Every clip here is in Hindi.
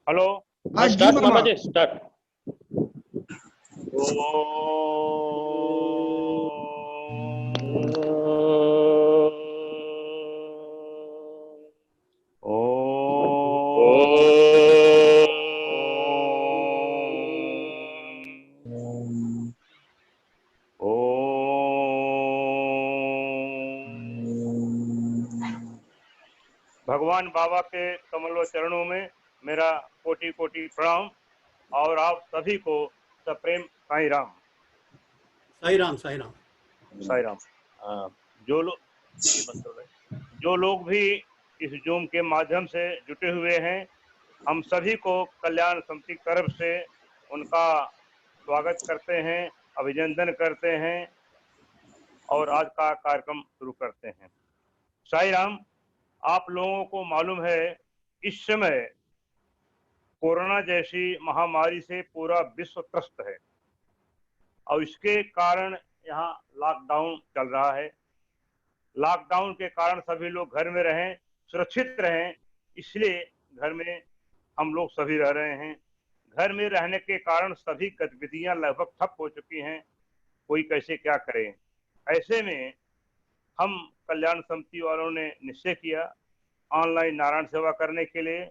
हेलो। हाँ जी स्टार्ट मामा। मामा जी, स्टार्ट। भगवान बाबा के कमल चरणों में मेरा कोटि कोटि प्रणाम और आप सभी को सप्रेम साईं राम। साई राम साई राम। साईं राम। जो लोग जो लोग भी इस जूम के माध्यम से जुटे हुए हैं, हम सभी को कल्याण समिति की तरफ से उनका स्वागत करते हैं, अभिनंदन करते हैं और आज का कार्यक्रम शुरू करते हैं। साईं राम, आप लोगों को मालूम है इस समय कोरोना जैसी महामारी से पूरा विश्व त्रस्त है और इसके कारण यहाँ लॉकडाउन चल रहा है। लॉकडाउन के कारण सभी लोग घर में रहें, सुरक्षित रहें, इसलिए घर में हम लोग सभी रह रहे हैं। घर में रहने के कारण सभी गतिविधियां लगभग ठप हो चुकी हैं, कोई कैसे क्या करे। ऐसे में हम कल्याण समिति वालों ने निश्चय किया ऑनलाइन नारायण सेवा करने के लिए,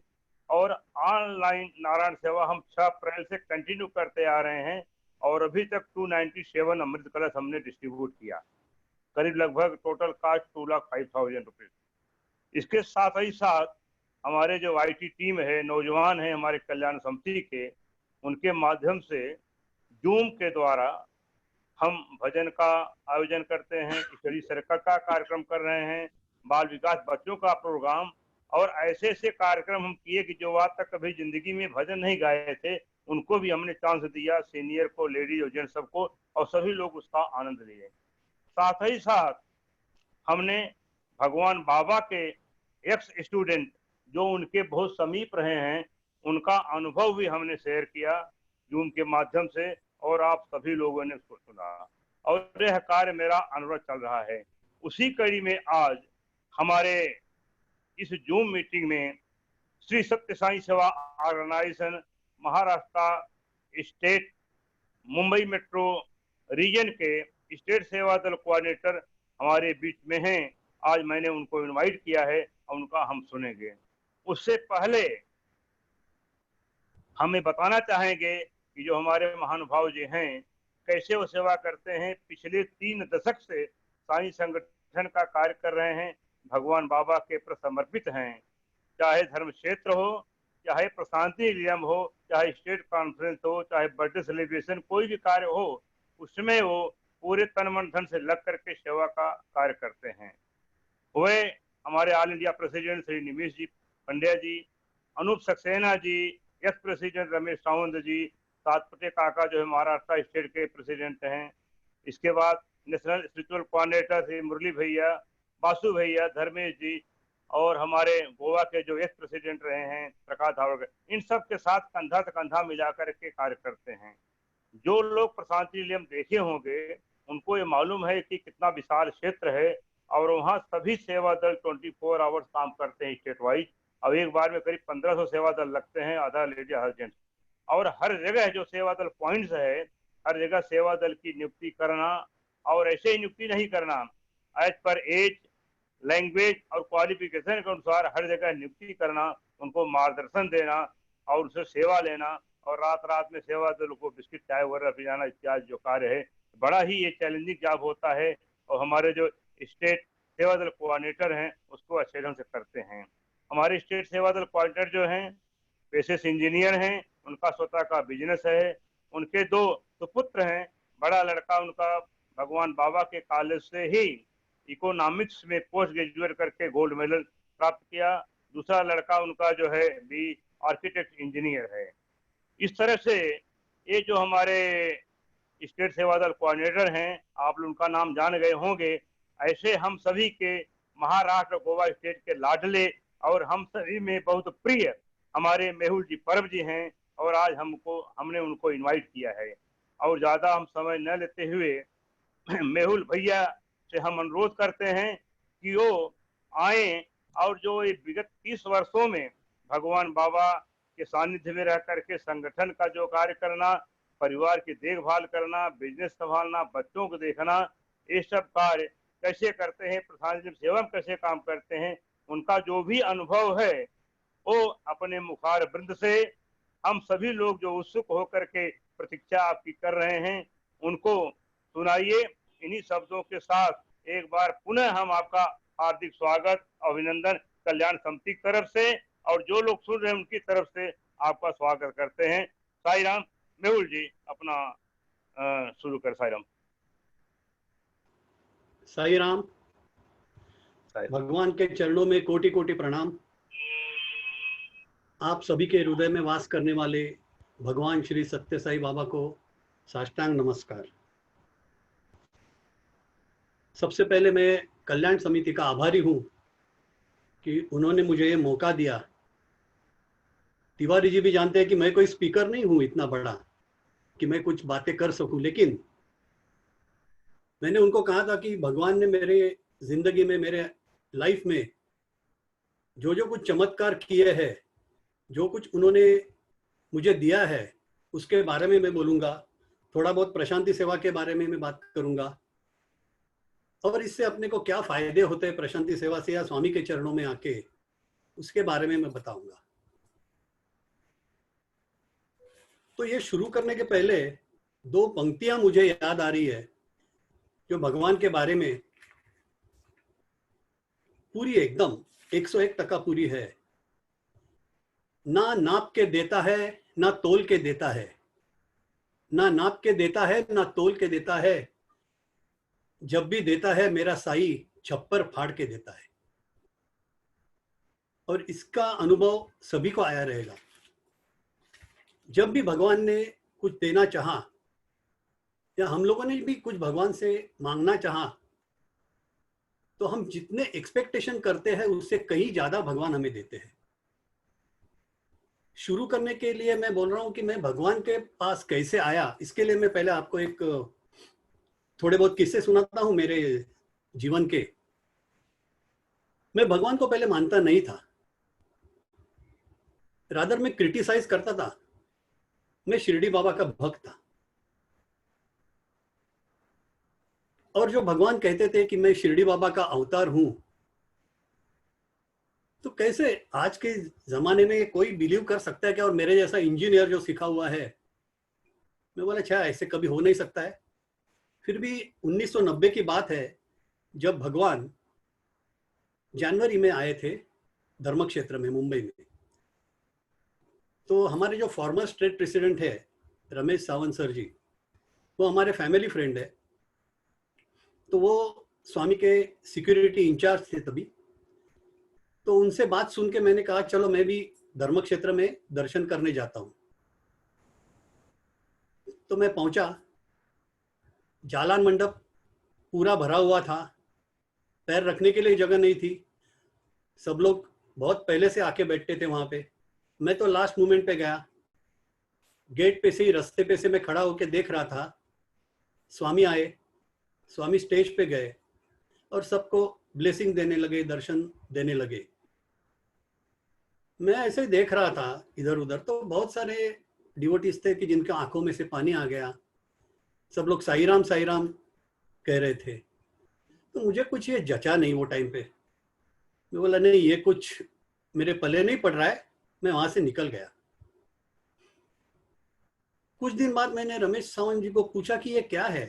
और ऑनलाइन नारायण सेवा हम 6 अप्रैल से कंटिन्यू करते आ रहे हैं और अभी तक 297 अमृत कलश हमने डिस्ट्रीब्यूट किया, करीब लगभग टोटल कास्ट 2,05,000 रुपीज। इसके साथ ही साथ हमारे जो आईटी टीम है, नौजवान हैं हमारे कल्याण समिति के, उनके माध्यम से जूम के द्वारा हम भजन का आयोजन करते हैं, स्टडी सर्कल का कार्यक्रम कर रहे हैं, बाल विकास बच्चों का प्रोग्राम, और ऐसे ऐसे कार्यक्रम हम किए कि जो आज तक कभी जिंदगी में भजन नहीं गाए थे उनको भी हमने चांस दिया, सीनियर को, लेडीज और जेंट्स सबको, और सभी लोग उसका आनंद लिए। साथ ही साथ हमने भगवान बाबा के एक्स स्टूडेंट जो उनके बहुत समीप रहे हैं उनका अनुभव भी हमने शेयर किया जूम के माध्यम से, और आप सभी लोगों ने उसको सुना, और यह कार्य मेरा अनुरोध चल रहा है। उसी कड़ी में आज हमारे इस जूम मीटिंग में Shri Sathya Sai Seva organisation Maharashtra state Mumbai metro region के स्टेट सेवा दल कोऑर्डिनेटर हमारे बीच में हैं। आज मैंने उनको इनवाइट किया है और उनका हम सुनेंगे। उससे पहले हमें बताना चाहेंगे कि जो हमारे महानुभाव जी हैं कैसे वो सेवा करते हैं। पिछले 3 दशक से साईं संगठन का कार्य कर रहे हैं, भगवान बाबा के प्रति समर्पित हैं। चाहे धर्म क्षेत्र हो, चाहे प्रशांति नियम हो, चाहे स्टेट कॉन्फ्रेंस हो, चाहे बर्थडे सेलिब्रेशन, कोई भी कार्य हो उसमें वो पूरे तन मन धन से लग करके सेवा का कार्य करते हैं। वे हमारे ऑल इंडिया प्रेसिडेंट श्री निमेश जी पंड्या जी, अनूप सक्सेना जी, एक्स प्रेसिडेंट रमेश सावंत जी, सातपटे काका जो है महाराष्ट्र स्टेट के प्रेसिडेंट हैं। इसके बाद नेशनल स्पिरिचुअल कोऑर्डिनेटर श्री मुरली भैया, बासु भैया, धर्मेश जी, और हमारे गोवा के जो एक्स प्रेसिडेंट रहे हैं प्रकाश धावड़कर, इन सब के साथ कंधा से कंधा मिलाकर के कार्य करते हैं। जो लोग प्रशांति निलयम देखे होंगे उनको ये मालूम है कि कितना विशाल क्षेत्र है, और वहाँ सभी सेवा दल 24 आवर्स काम करते हैं स्टेट वाइज, और एक बार में करीब 1500 सेवा दल लगते हैं, आधा लेडी आधा जेंट्स। और हर जगह जो सेवा दल पॉइंट्स है, हर जगह सेवा दल की नियुक्ति करना, और ऐसे ही नियुक्ति नहीं करना, एज पर एज, लैंग्वेज और क्वालिफिकेशन के अनुसार हर जगह नियुक्ति करना, उनको मार्गदर्शन देना और उनसे सेवा लेना, और रात रात में सेवा दल को बिस्किट चाय वगैरह पिलाना इत्यादि जो कार्य है, बड़ा ही ये चैलेंजिंग जॉब होता है, और हमारे जो स्टेट सेवा दल कोऑर्डिनेटर हैं उसको अच्छे ढंग से करते हैं। हमारे स्टेट सेवा दल कोऑर्डिनेटर जो हैं पेशे से इंजीनियर हैं, उनका स्वतः का बिजनेस है, उनके 2 सुपुत्र हैं। बड़ा लड़का उनका भगवान बाबा के कॉलेज से ही इकोनॉमिक्स में पोस्ट ग्रेजुएट करके गोल्ड मेडल प्राप्त किया, दूसरा लड़का उनका जो है बी आर्किटेक्ट इंजीनियर है। इस तरह से ये जो हमारे स्टेट सेवा दल कोऑर्डिनेटर हैं, आप लोग उनका नाम जान गए होंगे। ऐसे हम सभी के महाराष्ट्र गोवा स्टेट के लाडले और हम सभी में बहुत प्रिय हमारे मेहुल जी परब जी हैं, और आज हमने उनको इनवाइट किया है। और ज्यादा हम समय न लेते हुए मेहुल भैया से हम अनुरोध करते हैं कि वो आए, और जो विगत 30 वर्षों में भगवान बाबा के सानिध्य में रह करके संगठन का जो कार्य करना, परिवार की देखभाल करना, बिजनेस संभालना, बच्चों को देखना, ये सब कार्य कैसे करते हैं, प्रधान जी सेवा में कैसे काम करते हैं, उनका जो भी अनुभव है वो अपने मुखार वृंद से हम सभी लोग जो उत्सुक होकर के प्रतीक्षा आपकी कर रहे हैं उनको सुनाइए। इन्हीं शब्दों के साथ एक बार पुनः हम आपका हार्दिक स्वागत, अभिनंदन कल्याण समिति की तरफ से और जो लोग सुन रहे हैं उनकी तरफ से आपका स्वागत करते हैं। साई राम। मेहुल जी अपना शुरू कर। साई राम। साई राम। भगवान के चरणों में कोटि कोटि प्रणाम। आप सभी के हृदय में वास करने वाले भगवान श्री सत्य साई बाबा को साष्टांग नमस्कार। सबसे पहले मैं कल्याण समिति का आभारी हूं कि उन्होंने मुझे ये मौका दिया। तिवारी जी भी जानते हैं कि मैं कोई स्पीकर नहीं हूं इतना बड़ा कि मैं कुछ बातें कर सकूं, लेकिन मैंने उनको कहा था कि भगवान ने मेरे जिंदगी में, मेरे लाइफ में जो जो कुछ चमत्कार किए हैं, जो कुछ उन्होंने मुझे दिया है, उसके बारे में मैं बोलूँगा। थोड़ा बहुत प्रशांति सेवा के बारे में मैं बात करूँगा और इससे अपने को क्या फायदे होते हैं प्रशांति सेवा से या स्वामी के चरणों में आके, उसके बारे में मैं बताऊँगा। तो ये शुरू करने के पहले दो पंक्तियां मुझे याद आ रही है जो भगवान के बारे में पूरी एकदम 101% पूरी है। ना नाप के देता है, ना तोल के देता है, ना नाप के देता है, ना तोल के देता है, जब भी देता है मेरा साई छप्पर फाड़ के देता है। और इसका अनुभव सभी को आया रहेगा। जब भी भगवान ने कुछ देना चाहा या हम लोगों ने भी कुछ भगवान से मांगना चाहा, तो हम जितने एक्सपेक्टेशन करते हैं उससे कहीं ज्यादा भगवान हमें देते हैं। शुरू करने के लिए मैं बोल रहा हूं कि मैं भगवान के पास कैसे आया, इसके लिए मैं पहले आपको एक थोड़े बहुत किस्से सुनाता हूं मेरे जीवन के। मैं भगवान को पहले मानता नहीं था, रादर मैं क्रिटिसाइज करता था। मैं शिरडी बाबा का भक्त था और जो भगवान कहते थे कि मैं शिरडी बाबा का अवतार हूं, तो कैसे आज के जमाने में कोई बिलीव कर सकता है क्या? और मेरे जैसा इंजीनियर जो सीखा हुआ है, मैं बोला अच्छा ऐसे कभी हो नहीं सकता है। फिर भी 1990 की बात है जब भगवान जनवरी में आए थे धर्म क्षेत्र में मुंबई में। तो हमारे जो फॉर्मर स्टेट प्रेसिडेंट है रमेश सावंत सर जी, वो हमारे फैमिली फ्रेंड है। तो वो स्वामी के सिक्योरिटी इंचार्ज थे तभी। तो उनसे बात सुन के मैंने कहा चलो मैं भी धर्म क्षेत्र में दर्शन करने जाता हूँ। तो मैं पहुंचा, जालान मंडप पूरा भरा हुआ था, पैर रखने के लिए जगह नहीं थी। सब लोग बहुत पहले से आके बैठते थे वहां पे। मैं तो लास्ट मोमेंट पे गया, गेट पे से ही रास्ते पे से मैं खड़ा होके देख रहा था। स्वामी आए, स्वामी स्टेज पे गए और सबको ब्लेसिंग देने लगे, दर्शन देने लगे। मैं ऐसे ही देख रहा था इधर उधर, तो बहुत सारे डिवोटीज थे कि जिनके आंखों में से पानी आ गया। सब लोग साई राम कह रहे थे। तो मुझे कुछ ये जचा नहीं वो टाइम पे। मैं बोला नहीं, ये कुछ मेरे पल्ले नहीं पड़ रहा है। मैं वहां से निकल गया। कुछ दिन बाद मैंने रमेश सावंत जी को पूछा कि ये क्या है।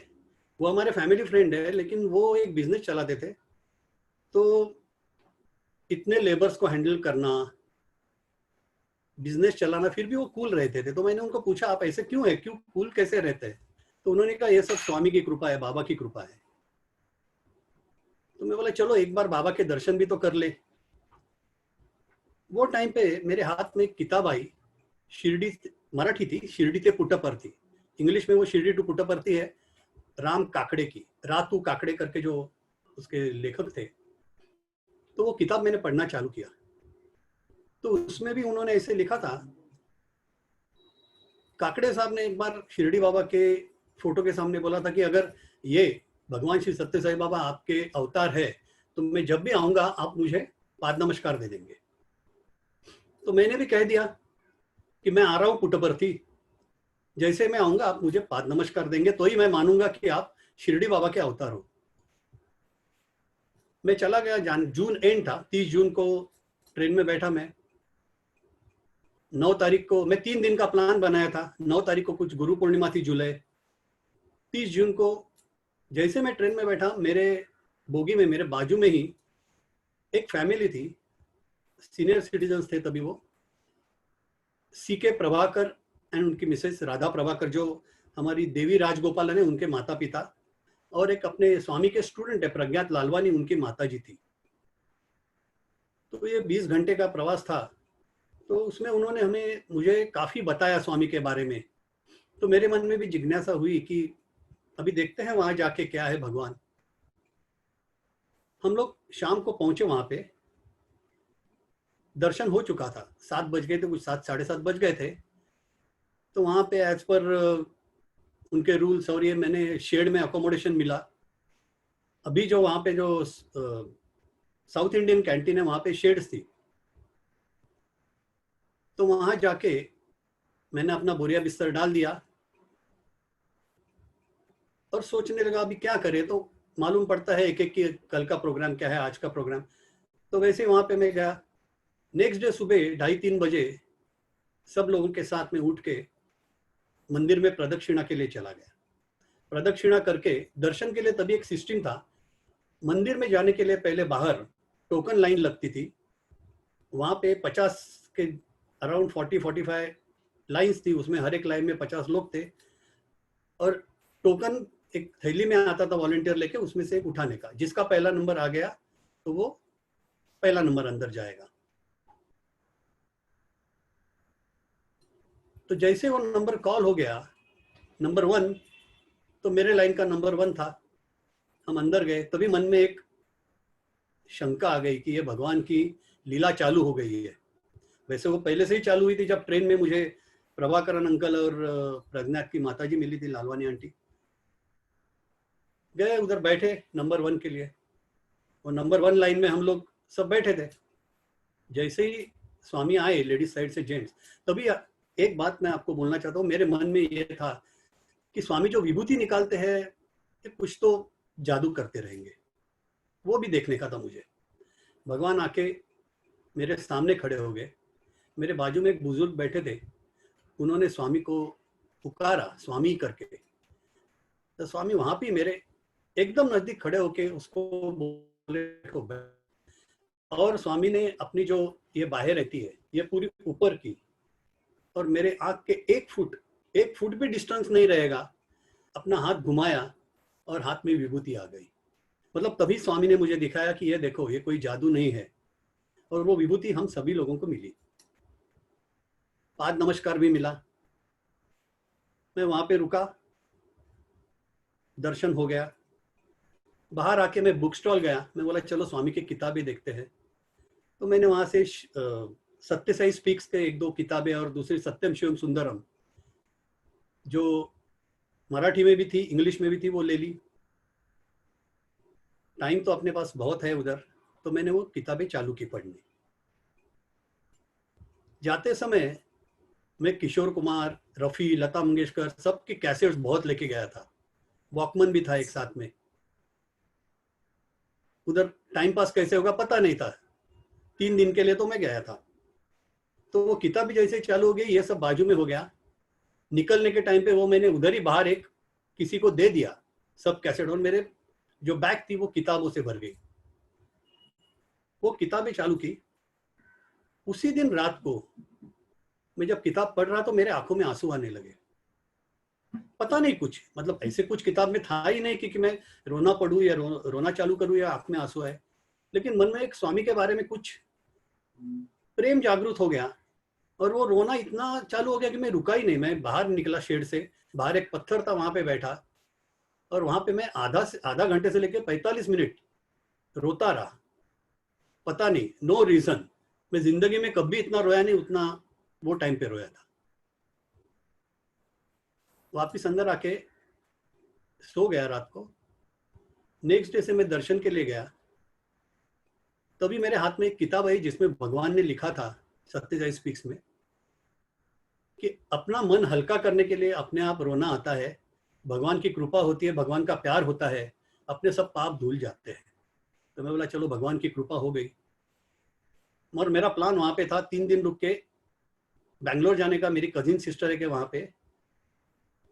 वो हमारे फैमिली फ्रेंड है, लेकिन वो एक बिजनेस चलाते थे, तो इतने लेबर्स को हैंडल करना, बिजनेस चलाना, फिर भी वो कूल रहते थे। तो मैंने उनको पूछा आप ऐसे क्यों है, क्यों कूल कैसे रहते हैं? तो उन्होंने कहा ये सब स्वामी की कृपा है, बाबा की कृपा है। तो मैं बोला चलो एक बार बाबा के दर्शन भी तो कर ले। वो टाइम पे मेरे हाथ में एक किताब आई, शिरडी, मराठी थी, शिरडी ते पुट्टपर्ती। इंग्लिश में वो शिरडी टू पुट्टपर्ती है, राम काकड़े की, रातू काकड़े करके जो उसके लेखक थे। तो वो किताब मैंने पढ़ना चालू किया। तो उसमें भी उन्होंने ऐसे लिखा था, काकड़े साहब ने एक बार शिरडी बाबा के फोटो के सामने बोला था कि अगर ये भगवान श्री सत्य साई बाबा आपके अवतार है तो मैं जब भी आऊंगा आप मुझे पाद नमस्कार दे देंगे। तो मैंने भी कह दिया कि मैं आ रहा हूँ पुट्टपर्थी, जैसे मैं आऊंगा आप मुझे पाद नमस्कार देंगे तो ही मैं मानूंगा कि आप शिरडी बाबा के अवतार हो। मैं चला गया, जून एंड था, 30 जून को ट्रेन में बैठा मैं। 9 तारीख को मैं 3 दिन का प्लान बनाया था, 9 तारीख को कुछ गुरु पूर्णिमा थी जुलाई। 30 जून को जैसे मैं ट्रेन में बैठा, मेरे बोगी में मेरे बाजू में ही एक फैमिली थी, सीनियर सिटीजन्स थे तभी वो, सीके प्रभाकर एंड उनकी मिसेस राधा प्रभाकर, जो हमारी देवी राजगोपालन है उनके माता पिता, और एक अपने स्वामी के स्टूडेंट है प्रज्ञात लालवानी, उनकी माता जी थी। तो ये 20 घंटे का प्रवास था। तो उसमें उन्होंने मुझे काफी बताया स्वामी के बारे में। तो मेरे मन में भी जिज्ञासा हुई कि अभी देखते हैं वहां जाके क्या है भगवान। हम लोग शाम को पहुंचे वहां पे, दर्शन हो चुका था, 7 बज गए थे, कुछ 7 साढ़े 7 बज गए थे। तो वहां पे एज पर उनके रूल्स और ये मैंने शेड में अकोमोडेशन मिला। अभी जो वहां पे जो साउथ इंडियन कैंटीन है वहां पे शेड्स थी। तो वहां जाके मैंने अपना बोरिया बिस्तर डाल दिया और सोचने लगा अभी क्या करें। तो मालूम पड़ता है एक एक की कल का प्रोग्राम क्या है, आज का प्रोग्राम। तो वैसे वहां पे मैं गया। नेक्स्ट डे सुबह 2:30-3 बजे सब लोगों के साथ में उठ के मंदिर में प्रदक्षिणा के लिए चला गया। प्रदक्षिणा करके दर्शन के लिए तभी एक सिस्टम था, मंदिर में जाने के लिए पहले बाहर टोकन लाइन लगती थी। वहां पे 50 के अराउंड 40-45 लाइंस थी, उसमें हर एक लाइन में 50 लोग थे और टोकन एक थैली में आता था वॉलंटियर लेके, उसमें से एक उठाने का, जिसका पहला नंबर आ गया तो वो पहला नंबर अंदर जाएगा। तो जैसे वो नंबर कॉल हो गया नंबर 1, तो मेरे लाइन का नंबर 1 था। हम अंदर गए, तभी मन में एक शंका आ गई कि ये भगवान की लीला चालू हो गई है। वैसे वो पहले से ही चालू हुई थी, जब ट्रेन में मुझे प्रभाकरन अंकल और प्रज्ञात की माताजी मिली थी, लालवानी आंटी। गए उधर बैठे नंबर 1 के लिए, और नंबर 1 लाइन में हम लोग सब बैठे थे। जैसे ही स्वामी आए लेडीज साइड से जेंट्स, तभी एक बात मैं आपको बोलना चाहता हूँ, मेरे मन में ये था कि स्वामी जो विभूति निकालते हैं कुछ तो जादू करते रहेंगे, वो भी देखने का था मुझे। भगवान आके मेरे सामने खड़े हो गए। मेरे बाजू में एक बुजुर्ग बैठे थे, उन्होंने स्वामी को पुकारा स्वामी करके। तो स्वामी वहां भी मेरे एकदम नजदीक खड़े होके उसको बोले और स्वामी ने अपनी जो ये बाहें रहती है ये पूरी ऊपर की, और मेरे आंख के 1 फुट भी डिस्टेंस नहीं रहेगा, अपना हाथ घुमाया और हाथ में विभूति आ गई। मतलब तभी स्वामी ने मुझे दिखाया कि ये देखो ये कोई जादू नहीं है, और वो विभूति हम सभी लोगों को मिली। पाद नमस्कार भी मिला। मैं वहां पे रुका, दर्शन हो गया। बाहर आके मैं बुक स्टॉल गया, मैं बोला चलो स्वामी की किताबें देखते हैं। तो मैंने वहां से सत्य साई स्पीक्स के 1-2 किताबें और दूसरी सत्यम शिवम सुंदरम जो मराठी में भी थी इंग्लिश में भी थी वो ले ली। टाइम तो अपने पास बहुत है उधर, तो मैंने वो किताबें चालू की पढ़नी। जाते समय मैं किशोर कुमार, रफ़ी, लता मंगेशकर सबके कैसेट्स बहुत लेके गया था, वॉकमैन भी था एक साथ में। उधर टाइम पास कैसे होगा पता नहीं था, 3 दिन के लिए तो मैं गया था। तो वो किताब भी जैसे चालू हो गई, ये सब बाजू में हो गया। निकलने के टाइम पे वो मैंने उधर ही बाहर एक किसी को दे दिया सब कैसेट, और मेरे जो बैग थी वो किताबों से भर गई। वो किताबें चालू की। उसी दिन रात को मैं जब किताब पढ़ रहा तो मेरे आंखों में आंसू आने लगे। पता नहीं कुछ, मतलब ऐसे कुछ किताब में था ही नहीं कि मैं रोना पढ़ूं या रोना चालू करूं या आंख में आंसू आए। लेकिन मन में एक स्वामी के बारे में कुछ प्रेम जागृत हो गया, और वो रोना इतना चालू हो गया कि मैं रुका ही नहीं। मैं बाहर निकला शेड से, बाहर एक पत्थर था वहां पे बैठा, और वहां पे मैं आधा घंटे से लेकर 45 मिनट रोता रहा। पता नहीं, नो रीजन। मैं जिंदगी में कभी इतना रोया नहीं उतना वो टाइम पे रोया था। वापिस अंदर आके सो गया रात को। नेक्स्ट डे से मैं दर्शन के लिए गया, तभी मेरे हाथ में एक किताब आई जिसमें भगवान ने लिखा था सत्य साई स्पीक्स में कि अपना मन हल्का करने के लिए अपने आप रोना आता है, भगवान की कृपा होती है, भगवान का प्यार होता है, अपने सब पाप धुल जाते हैं। तो मैं बोला चलो भगवान की कृपा हो गई। और मेरा प्लान वहाँ पे था 3 दिन रुक के बैंगलोर जाने का, मेरी कजिन सिस्टर है के वहाँ पे।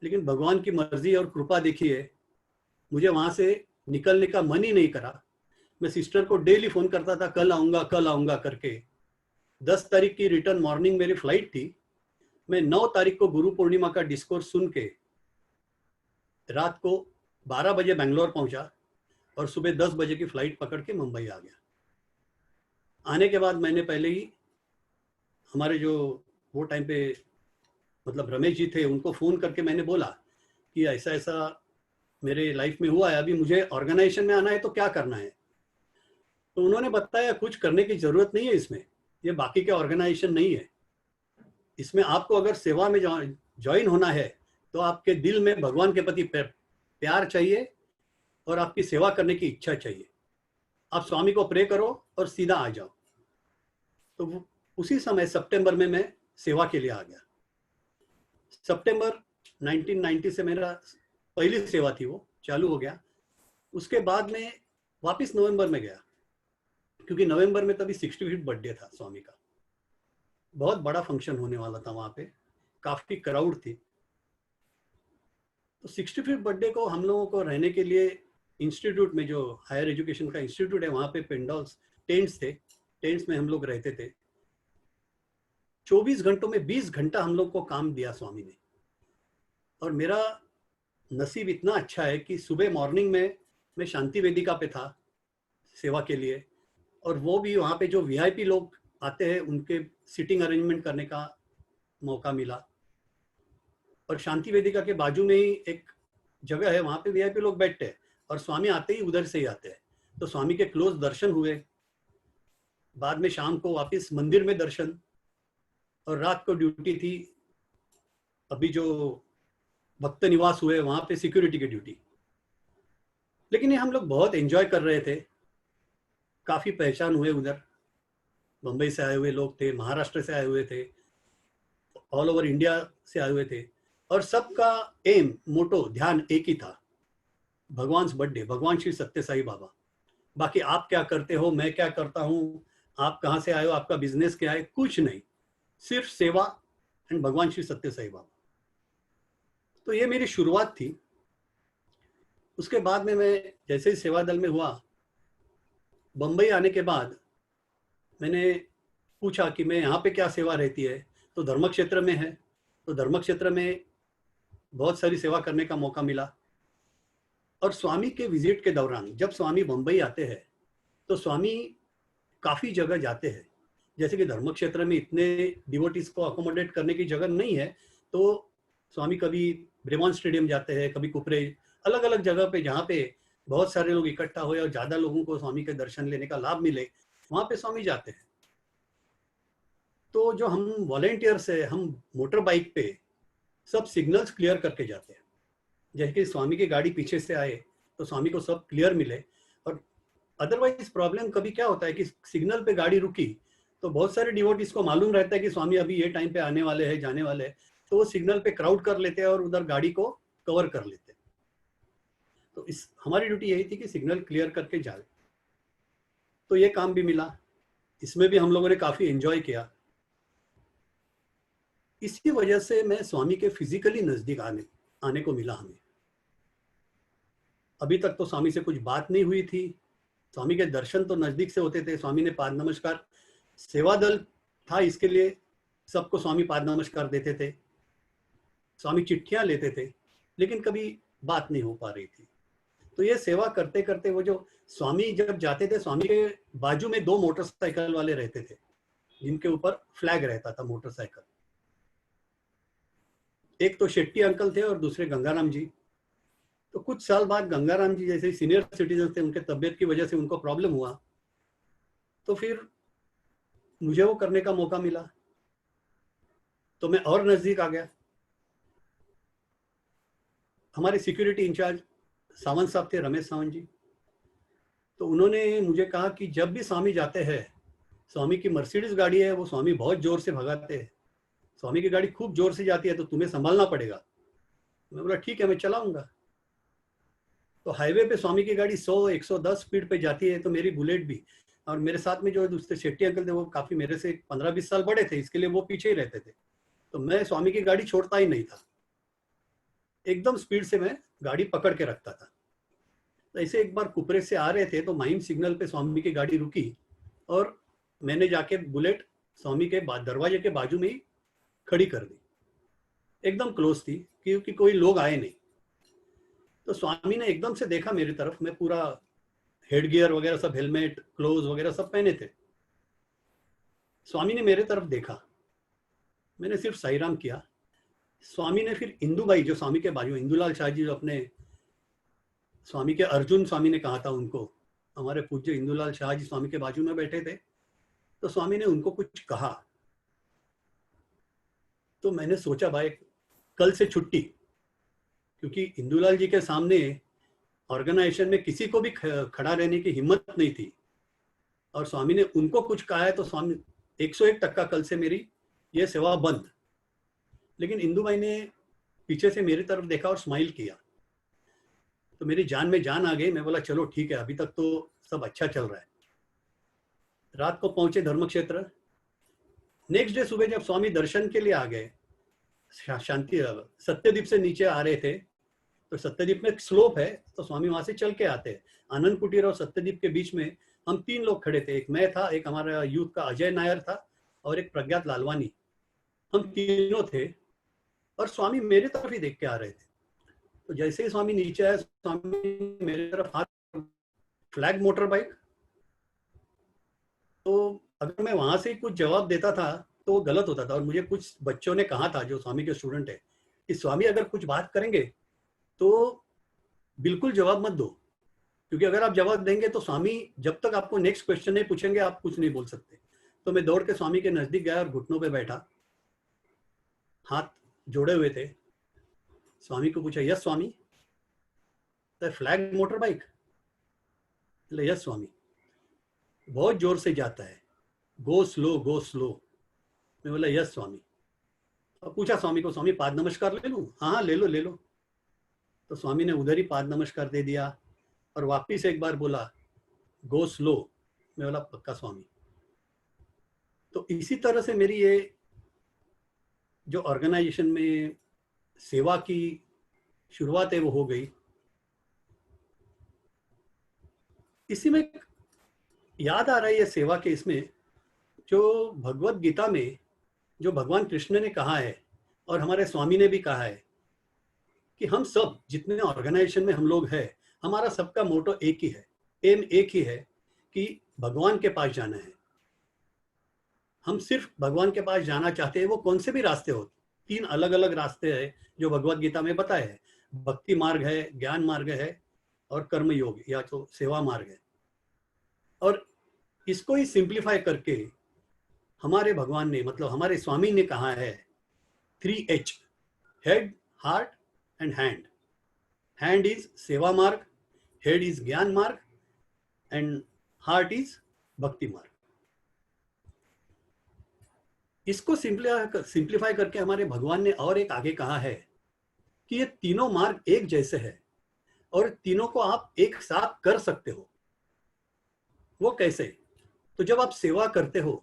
लेकिन भगवान की मर्जी और कृपा देखिए, मुझे वहाँ से निकलने का मन ही नहीं करा। मैं सिस्टर को डेली फ़ोन करता था, कल आऊँगा करके। 10 तारीख की रिटर्न मॉर्निंग मेरी फ्लाइट थी। मैं 9 तारीख को गुरु पूर्णिमा का डिस्कोर्स सुन के रात को 12 बजे बैंगलोर पहुंचा और सुबह 10 बजे की फ्लाइट पकड़ के मुंबई आ गया। आने के बाद मैंने पहले ही हमारे जो वो टाइम पे मतलब रमेश जी थे, उनको फ़ोन करके मैंने बोला कि ऐसा ऐसा मेरे लाइफ में हुआ है, अभी मुझे ऑर्गेनाइजेशन में आना है तो क्या करना है। तो उन्होंने बताया कुछ करने की ज़रूरत नहीं है इसमें, ये बाकी के ऑर्गेनाइजेशन नहीं है। इसमें आपको अगर सेवा में ज्वाइन होना है तो आपके दिल में भगवान के प्रति प्यार चाहिए और आपकी सेवा करने की इच्छा चाहिए। आप स्वामी को प्रे करो और सीधा आ जाओ। तो उसी समय सितंबर में मैं सेवा के लिए आ गया। सितंबर 1990 से मेरा पहली सेवा थी, वो चालू हो गया। उसके बाद में वापस नवंबर में गया, क्योंकि नवंबर में तभी 65th बर्थडे था स्वामी का। बहुत बड़ा फंक्शन होने वाला था वहाँ पे, काफ़ी क्राउड थी। तो 65th बर्थडे को हम लोगों को रहने के लिए इंस्टीट्यूट में, जो हायर एजुकेशन का इंस्टीट्यूट है, वहाँ पे पेंडॉल्स टेंट्स थे, टेंट्स में हम लोग रहते थे। 24 घंटों में 20 घंटा हम लोग को काम दिया स्वामी ने। और मेरा नसीब इतना अच्छा है कि सुबह मॉर्निंग में मैं शांति वेदिका पे था सेवा के लिए, और वो भी वहाँ पे जो वीआईपी लोग आते हैं उनके सिटिंग अरेंजमेंट करने का मौका मिला। और शांति वेदिका के बाजू में ही एक जगह है, वहाँ पे वीआईपी लोग बैठते हैं और स्वामी आते ही उधर से ही आते हैं। तो स्वामी के क्लोज दर्शन हुए, बाद में शाम को वापस मंदिर में दर्शन, और रात को ड्यूटी थी अभी जो भक्त निवास हुए वहाँ पे सिक्योरिटी की ड्यूटी। लेकिन ये हम लोग बहुत एंजॉय कर रहे थे, काफ़ी पहचान हुए उधर। मुंबई से आए हुए लोग थे, महाराष्ट्र से आए हुए थे, ऑल ओवर इंडिया से आए हुए थे, और सबका एम मोटो ध्यान एक ही था, भगवान बर्थडे, भगवान श्री सत्य साई बाबा। बाकी आप क्या करते हो, मैं क्या करता हूँ, आप कहाँ से आए हो, आपका बिजनेस क्या है, कुछ नहीं, सिर्फ सेवा एंड भगवान श्री सत्य साई बाबा। तो ये मेरी शुरुआत थी। उसके बाद में मैं जैसे ही सेवा दल में हुआ, बम्बई आने के बाद मैंने पूछा कि मैं यहाँ पे क्या सेवा रहती है, तो धर्म क्षेत्र में है। तो धर्म क्षेत्र में बहुत सारी सेवा करने का मौका मिला। और स्वामी के विजिट के दौरान जब स्वामी बम्बई आते हैं तो स्वामी काफ़ी जगह जाते हैं। जैसे कि धर्म क्षेत्र में इतने डिवोटीज को अकोमोडेट करने की जगह नहीं है, तो स्वामी कभी ब्रेमॉन स्टेडियम जाते हैं, कभी कुपरेज, अलग अलग जगह पे जहाँ पे बहुत सारे लोग इकट्ठा हुए और ज़्यादा लोगों को स्वामी के दर्शन लेने का लाभ मिले, वहाँ पे स्वामी जाते हैं। तो जो हम वॉलेंटियर्स है, हम मोटर बाइक पे सब सिग्नल्स क्लियर करके जाते हैं। जैसे कि स्वामी की गाड़ी पीछे से आए तो स्वामी को सब क्लियर मिले। और अदरवाइज प्रॉब्लम कभी क्या होता है कि सिग्नल पे गाड़ी रुकी तो बहुत सारे डिवोटीज को मालूम रहता है कि स्वामी अभी ये टाइम पे आने वाले हैं, जाने वाले हैं, तो वो सिग्नल पे क्राउड कर लेते हैं और उधर गाड़ी को कवर कर लेते हैं। तो इस हमारी ड्यूटी यही थी कि सिग्नल क्लियर करके जाए। तो ये काम भी मिला, इसमें भी हम लोगों ने काफ़ी एंजॉय किया। इसकी वजह से मैं स्वामी के फिजिकली नज़दीक आने को मिला हमें। अभी तक तो स्वामी से कुछ बात नहीं हुई थी, स्वामी के दर्शन तो नज़दीक से होते थे, स्वामी ने पाद नमस्कार, सेवा दल था इसके लिए सबको स्वामी पाद नमस्कार देते थे, स्वामी चिट्ठियाँ लेते थे, लेकिन कभी बात नहीं हो पा रही थी। तो ये सेवा करते करते वो जो स्वामी जब जाते थे, स्वामी के बाजू में 2 मोटरसाइकिल वाले रहते थे जिनके ऊपर फ्लैग रहता था मोटरसाइकिल। एक तो शेट्टी अंकल थे और दूसरे गंगाराम जी। तो कुछ साल बाद गंगाराम जी जैसे सीनियर सिटीजन थे, उनके तबीयत की वजह से उनको प्रॉब्लम हुआ, तो फिर मुझे वो करने का मौका मिला, तो मैं और नज़दीक आ गया। हमारे सिक्योरिटी इंचार्ज सावंत साहब थे, रमेश सावंत जी। तो उन्होंने मुझे कहा कि जब भी स्वामी जाते हैं, स्वामी की मर्सिडीज गाड़ी है, वो स्वामी बहुत जोर से भगाते हैं, स्वामी की गाड़ी खूब जोर से जाती है तो तुम्हें संभालना पड़ेगा। मैं बोला ठीक है, मैं चलाऊंगा। तो हाईवे पे स्वामी की गाड़ी 100-110 स्पीड पे जाती है, तो मेरी बुलेट भी, और मेरे साथ में जो दूसरे शेट्टी अंकल थे वो काफी मेरे से 15-20 साल बड़े थे, इसके लिए वो पीछे ही रहते थे। तो मैं स्वामी की गाड़ी छोड़ता ही नहीं था, एकदम स्पीड से मैं गाड़ी पकड़ के रखता था। तो ऐसे एक बार कुपरे से आ रहे थे तो माहिम सिग्नल पे स्वामी की गाड़ी रुकी और मैंने जाके बुलेट स्वामी के दरवाजे के बाजू में ही खड़ी कर दी, एकदम क्लोज थी क्योंकि कोई लोग आए नहीं। तो स्वामी ने एकदम से देखा मेरी तरफ, मैं पूरा हेड गियर वगैरह सब, हेलमेट, क्लोज वगैरह सब पहने थे। स्वामी ने मेरे तरफ देखा, मैंने सिर्फ साईराम किया। स्वामी ने फिर इंदुबाई, जो स्वामी के बाजू, इंदुलाल शाह जी जो अपने स्वामी के अर्जुन स्वामी ने कहा था उनको, हमारे पूज्य इंदुलाल शाह जी स्वामी के बाजू में बैठे थे। तो स्वामी ने उनको कुछ कहा, तो मैंने सोचा भाई कल से छुट्टी, क्योंकि इंदुलाल जी के सामने ऑर्गेनाइजेशन में किसी को भी खड़ा रहने की हिम्मत नहीं थी, और स्वामी ने उनको कुछ कहा है तो स्वामी 101% कल से मेरी ये सेवा बंद। लेकिन इंदु भाई ने पीछे से मेरी तरफ देखा और स्माइल किया, तो मेरी जान में जान आ गई। मैं बोला चलो ठीक है, अभी तक तो सब अच्छा चल रहा है। रात को पहुंचे धर्म क्षेत्र। नेक्स्ट डे सुबह जब स्वामी दर्शन के लिए आ गए, शांति सत्यदीप से नीचे आ रहे थे, तो सत्यदीप में एक स्लोप है तो स्वामी वहां से चल के आते हैं। आनंद कुटीर और सत्यदीप के बीच में हम 3 लोग खड़े थे, एक मैं था, एक हमारा यूथ का अजय नायर था और एक प्रज्ञात लालवानी। हम तीनों थे और स्वामी मेरे तरफ ही देख के आ रहे थे। तो जैसे ही स्वामी नीचे आए, स्वामी मेरे तरफ हाथ, फ्लैग मोटर बाइक। तो अगर मैं वहां से कुछ जवाब देता था तो वो गलत होता था, और मुझे कुछ बच्चों ने कहा था जो स्वामी के स्टूडेंट है कि स्वामी अगर कुछ बात करेंगे तो बिल्कुल जवाब मत दो, क्योंकि अगर आप जवाब देंगे तो स्वामी जब तक आपको नेक्स्ट क्वेश्चन नहीं पूछेंगे आप कुछ नहीं बोल सकते। तो मैं दौड़ के स्वामी के नजदीक गया और घुटनों पे बैठा, हाथ जोड़े हुए थे। स्वामी को पूछा, yes Swami, the flag motorbike? Yes Swami. बहुत जोर से जाता है, गो स्लो गो स्लो। मैं बोला यस स्वामी। और पूछा स्वामी को, स्वामी पाद नमस्कार ले लूं? हाँ ले लो ले लो। तो स्वामी ने उधर ही पाद नमस्कार दे दिया और वापिस एक बार बोला गो स्लो। मैं बोला पक्का स्वामी। तो इसी तरह से मेरी ये जो ऑर्गेनाइजेशन में सेवा की शुरुआत है वो हो गई। इसी में याद आ रहा है ये सेवा के, इसमें जो भगवत गीता में जो भगवान कृष्ण ने कहा है और हमारे स्वामी ने भी कहा है कि हम सब जितने ऑर्गेनाइजेशन में हम लोग हैं, हमारा सबका मोटो एक ही है, एम एक ही है कि भगवान के पास जाना है। हम सिर्फ भगवान के पास जाना चाहते हैं, वो कौन से भी रास्ते हो। 3 अलग अलग रास्ते हैं जो भगवत गीता में बताए हैं, भक्ति मार्ग है, ज्ञान मार्ग है और कर्म योग या तो सेवा मार्ग है। और इसको ही सिंप्लीफाई करके हमारे भगवान ने, मतलब हमारे स्वामी ने कहा है 3H, head, heart and hand. Hand is सेवा मार्ग, हेड इज ज्ञान मार्ग एंड हार्ट इज भक्ति मार्ग। इसको सिंप्लीफाई करके हमारे भगवान ने और एक आगे कहा है कि ये तीनों मार्ग एक जैसे है और तीनों को आप एक साथ कर सकते हो। वो कैसे? तो जब आप सेवा करते हो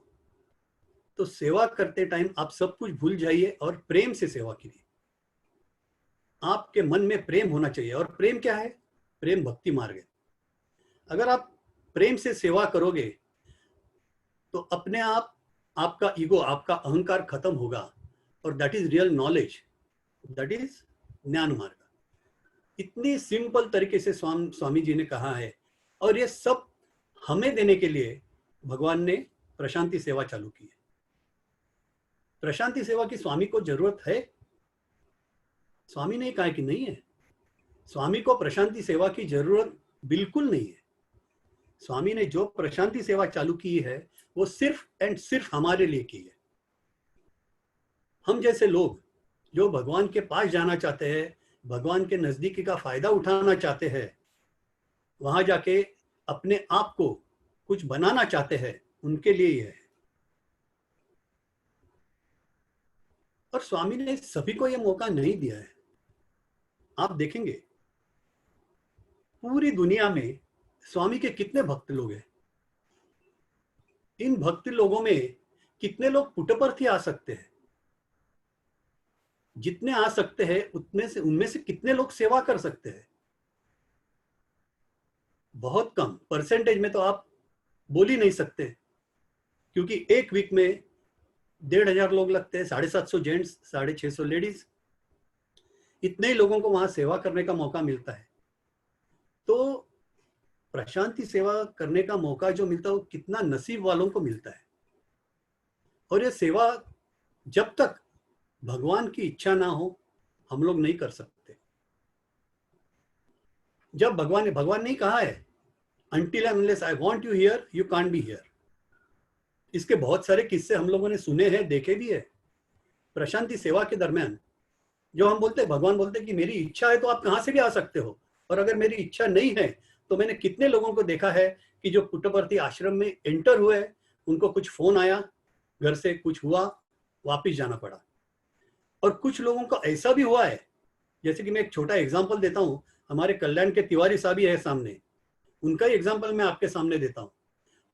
तो सेवा करते टाइम आप सब कुछ भूल जाइए और प्रेम से सेवा कीजिए। आपके मन में प्रेम होना चाहिए, और प्रेम क्या है? प्रेम भक्ति मार्ग है। अगर आप प्रेम से सेवा करोगे तो अपने आप आपका ईगो, आपका अहंकार खत्म होगा, और that is real knowledge, that is ज्ञान मार्ग। इतनी सिंपल तरीके से स्वामी जी ने कहा है, और ये सब हमें देने के लिए भगवान ने प्रशांति सेवा चालू की है। प्रशांति सेवा की स्वामी को जरूरत है? स्वामी ने कहा कि नहीं है। स्वामी को प्रशांति सेवा की जरूरत बिल्कुल नहीं है। स्वामी ने जो प्रशांति सेवा चालू की है वो सिर्फ एंड सिर्फ हमारे लिए की है। हम जैसे लोग जो भगवान के पास जाना चाहते हैं, भगवान के नजदीकी का फायदा उठाना चाहते हैं, वहां जाके अपने आप को कुछ बनाना चाहते हैं, उनके लिए यह है। और स्वामी ने सभी को यह मौका नहीं दिया है। आप देखेंगे पूरी दुनिया में स्वामी के कितने भक्त लोग हैं। इन भक्त लोगों में कितने लोग पुट्टपर्ती आ सकते हैं? जितने आ सकते हैं उनमें से कितने लोग सेवा कर सकते हैं? बहुत कम परसेंटेज में तो आप बोल ही नहीं सकते, क्योंकि एक वीक में 1,500 लोग लगते हैं, 750 जेंट्स, 650 लेडीज, इतने ही लोगों को वहां सेवा करने का मौका मिलता है। तो प्रशांति सेवा करने का मौका जो मिलता है वो कितना नसीब वालों को मिलता है। और ये सेवा जब तक भगवान की इच्छा ना हो हम लोग नहीं कर सकते। जब भगवान ने कहा है until and unless I want you here, you can't be here। इसके बहुत सारे किस्से हम लोगों ने सुने हैं, देखे भी है। प्रशांति सेवा के दरमियान जो हम बोलते हैं, भगवान बोलते हैं कि मेरी इच्छा है तो आप कहां से भी आ सकते हो, और अगर मेरी इच्छा नहीं है तो मैंने कितने लोगों को देखा है कि जो पुट्टपर्ती आश्रम में एंटर हुए, उनको कुछ फोन आया, घर से कुछ हुआ, वापिस जाना पड़ा। और कुछ लोगों को ऐसा भी हुआ है, जैसे कि मैं एक छोटा एग्जाम्पल देता हूं, हमारे कल्याण के तिवारी साहब ही है सामने, उनका ही एग्जाम्पल मैं आपके सामने देता हूं।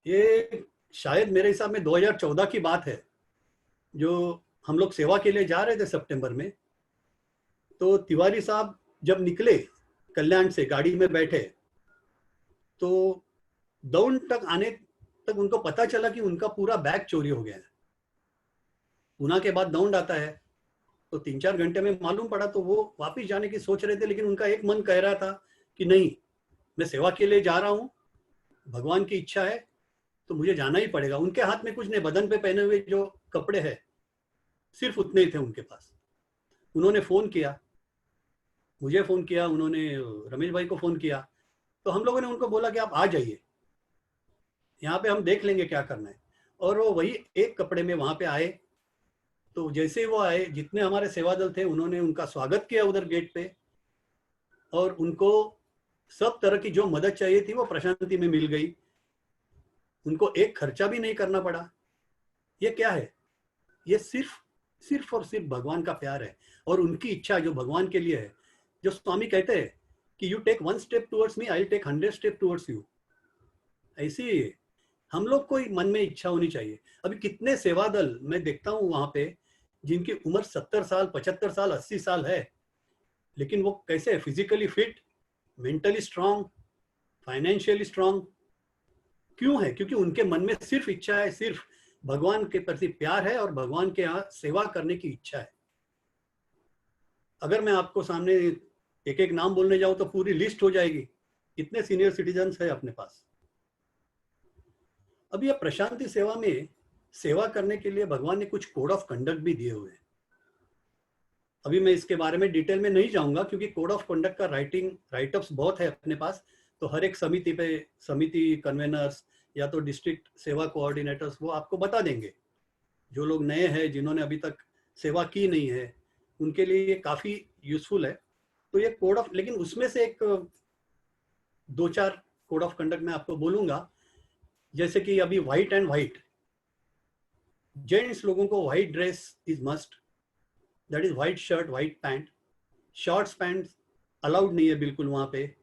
ये शायद मेरे हिसाब में 2014 की बात है, जो हम लोग सेवा के लिए जा रहे थे सितंबर में। तो तिवारी साहब जब निकले कल्याण से, गाड़ी में बैठे, तो दौंड तक आने तक उनको पता चला कि उनका पूरा बैग चोरी हो गया है। पुणे के बाद दौंड आता है, तो 3-4 घंटे में मालूम पड़ा। तो वो वापिस जाने की सोच रहे थे, लेकिन उनका एक मन कह रहा था कि नहीं, मैं सेवा के लिए जा रहा हूँ, भगवान की इच्छा है तो मुझे जाना ही पड़ेगा। उनके हाथ में कुछ नहीं, बदन पे पहने हुए जो कपड़े हैं सिर्फ उतने ही थे उनके पास। उन्होंने फोन किया, मुझे फोन किया, उन्होंने रमेश भाई को फोन किया। तो हम लोगों ने उनको बोला कि आप आ जाइए, यहाँ पे हम देख लेंगे क्या करना है। और वो वही एक कपड़े में वहां पे आए। तो जैसे वो आए, जितने हमारे सेवा दल थे उन्होंने उनका स्वागत किया उधर गेट पे, और उनको सब तरह की जो मदद चाहिए थी वो प्रशांति में मिल गई। उनको एक खर्चा भी नहीं करना पड़ा। ये क्या है? ये सिर्फ और सिर्फ भगवान का प्यार है और उनकी इच्छा जो भगवान के लिए है। जो स्वामी कहते हैं कि you take 1 step towards me, I will take 100 step towards you. ऐसी हम लोग को मन में इच्छा होनी चाहिए। अभी कितने सेवा दल मैं देखता हूँ वहां पे, जिनकी उम्र 70 साल, 75 साल, 80 साल है, लेकिन वो कैसे है? Physically fit, mentally strong, financially strong. क्यों है? क्योंकि उनके मन में सिर्फ इच्छा है, सिर्फ भगवान के प्रति प्यार है और भगवान के यहाँ सेवा करने की इच्छा है। अगर मैं आपको सामने एक एक नाम बोलने जाऊं तो पूरी लिस्ट हो जाएगी, इतने सीनियर सिटीजन्स है अपने पास। अब ये प्रशांति सेवा में सेवा करने के लिए भगवान ने कुछ कोड ऑफ कंडक्ट भी दिए हुए हैं। अभी मैं इसके बारे में डिटेल में नहीं जाऊंगा, क्योंकि कोड ऑफ कंडक्ट का राइटअप्स बहुत है अपने पास। तो हर एक समिति पे, समिति कन्वेनर्स या तो डिस्ट्रिक्ट सेवा कोऑर्डिनेटर्स वो आपको बता देंगे। जो लोग नए हैं, जिन्होंने अभी तक सेवा की नहीं है, उनके लिए ये काफी यूजफुल है। तो ये कोड ऑफ, लेकिन उसमें से एक 2-4 कोड ऑफ कंडक्ट मैं आपको बोलूंगा। जैसे कि अभी व्हाइट एंड व्हाइट, जेंट्स लोगों को white dress is must, that is white shirt, white pant. Shorts pant allowed नहीं है बिल्कुल वहां पे।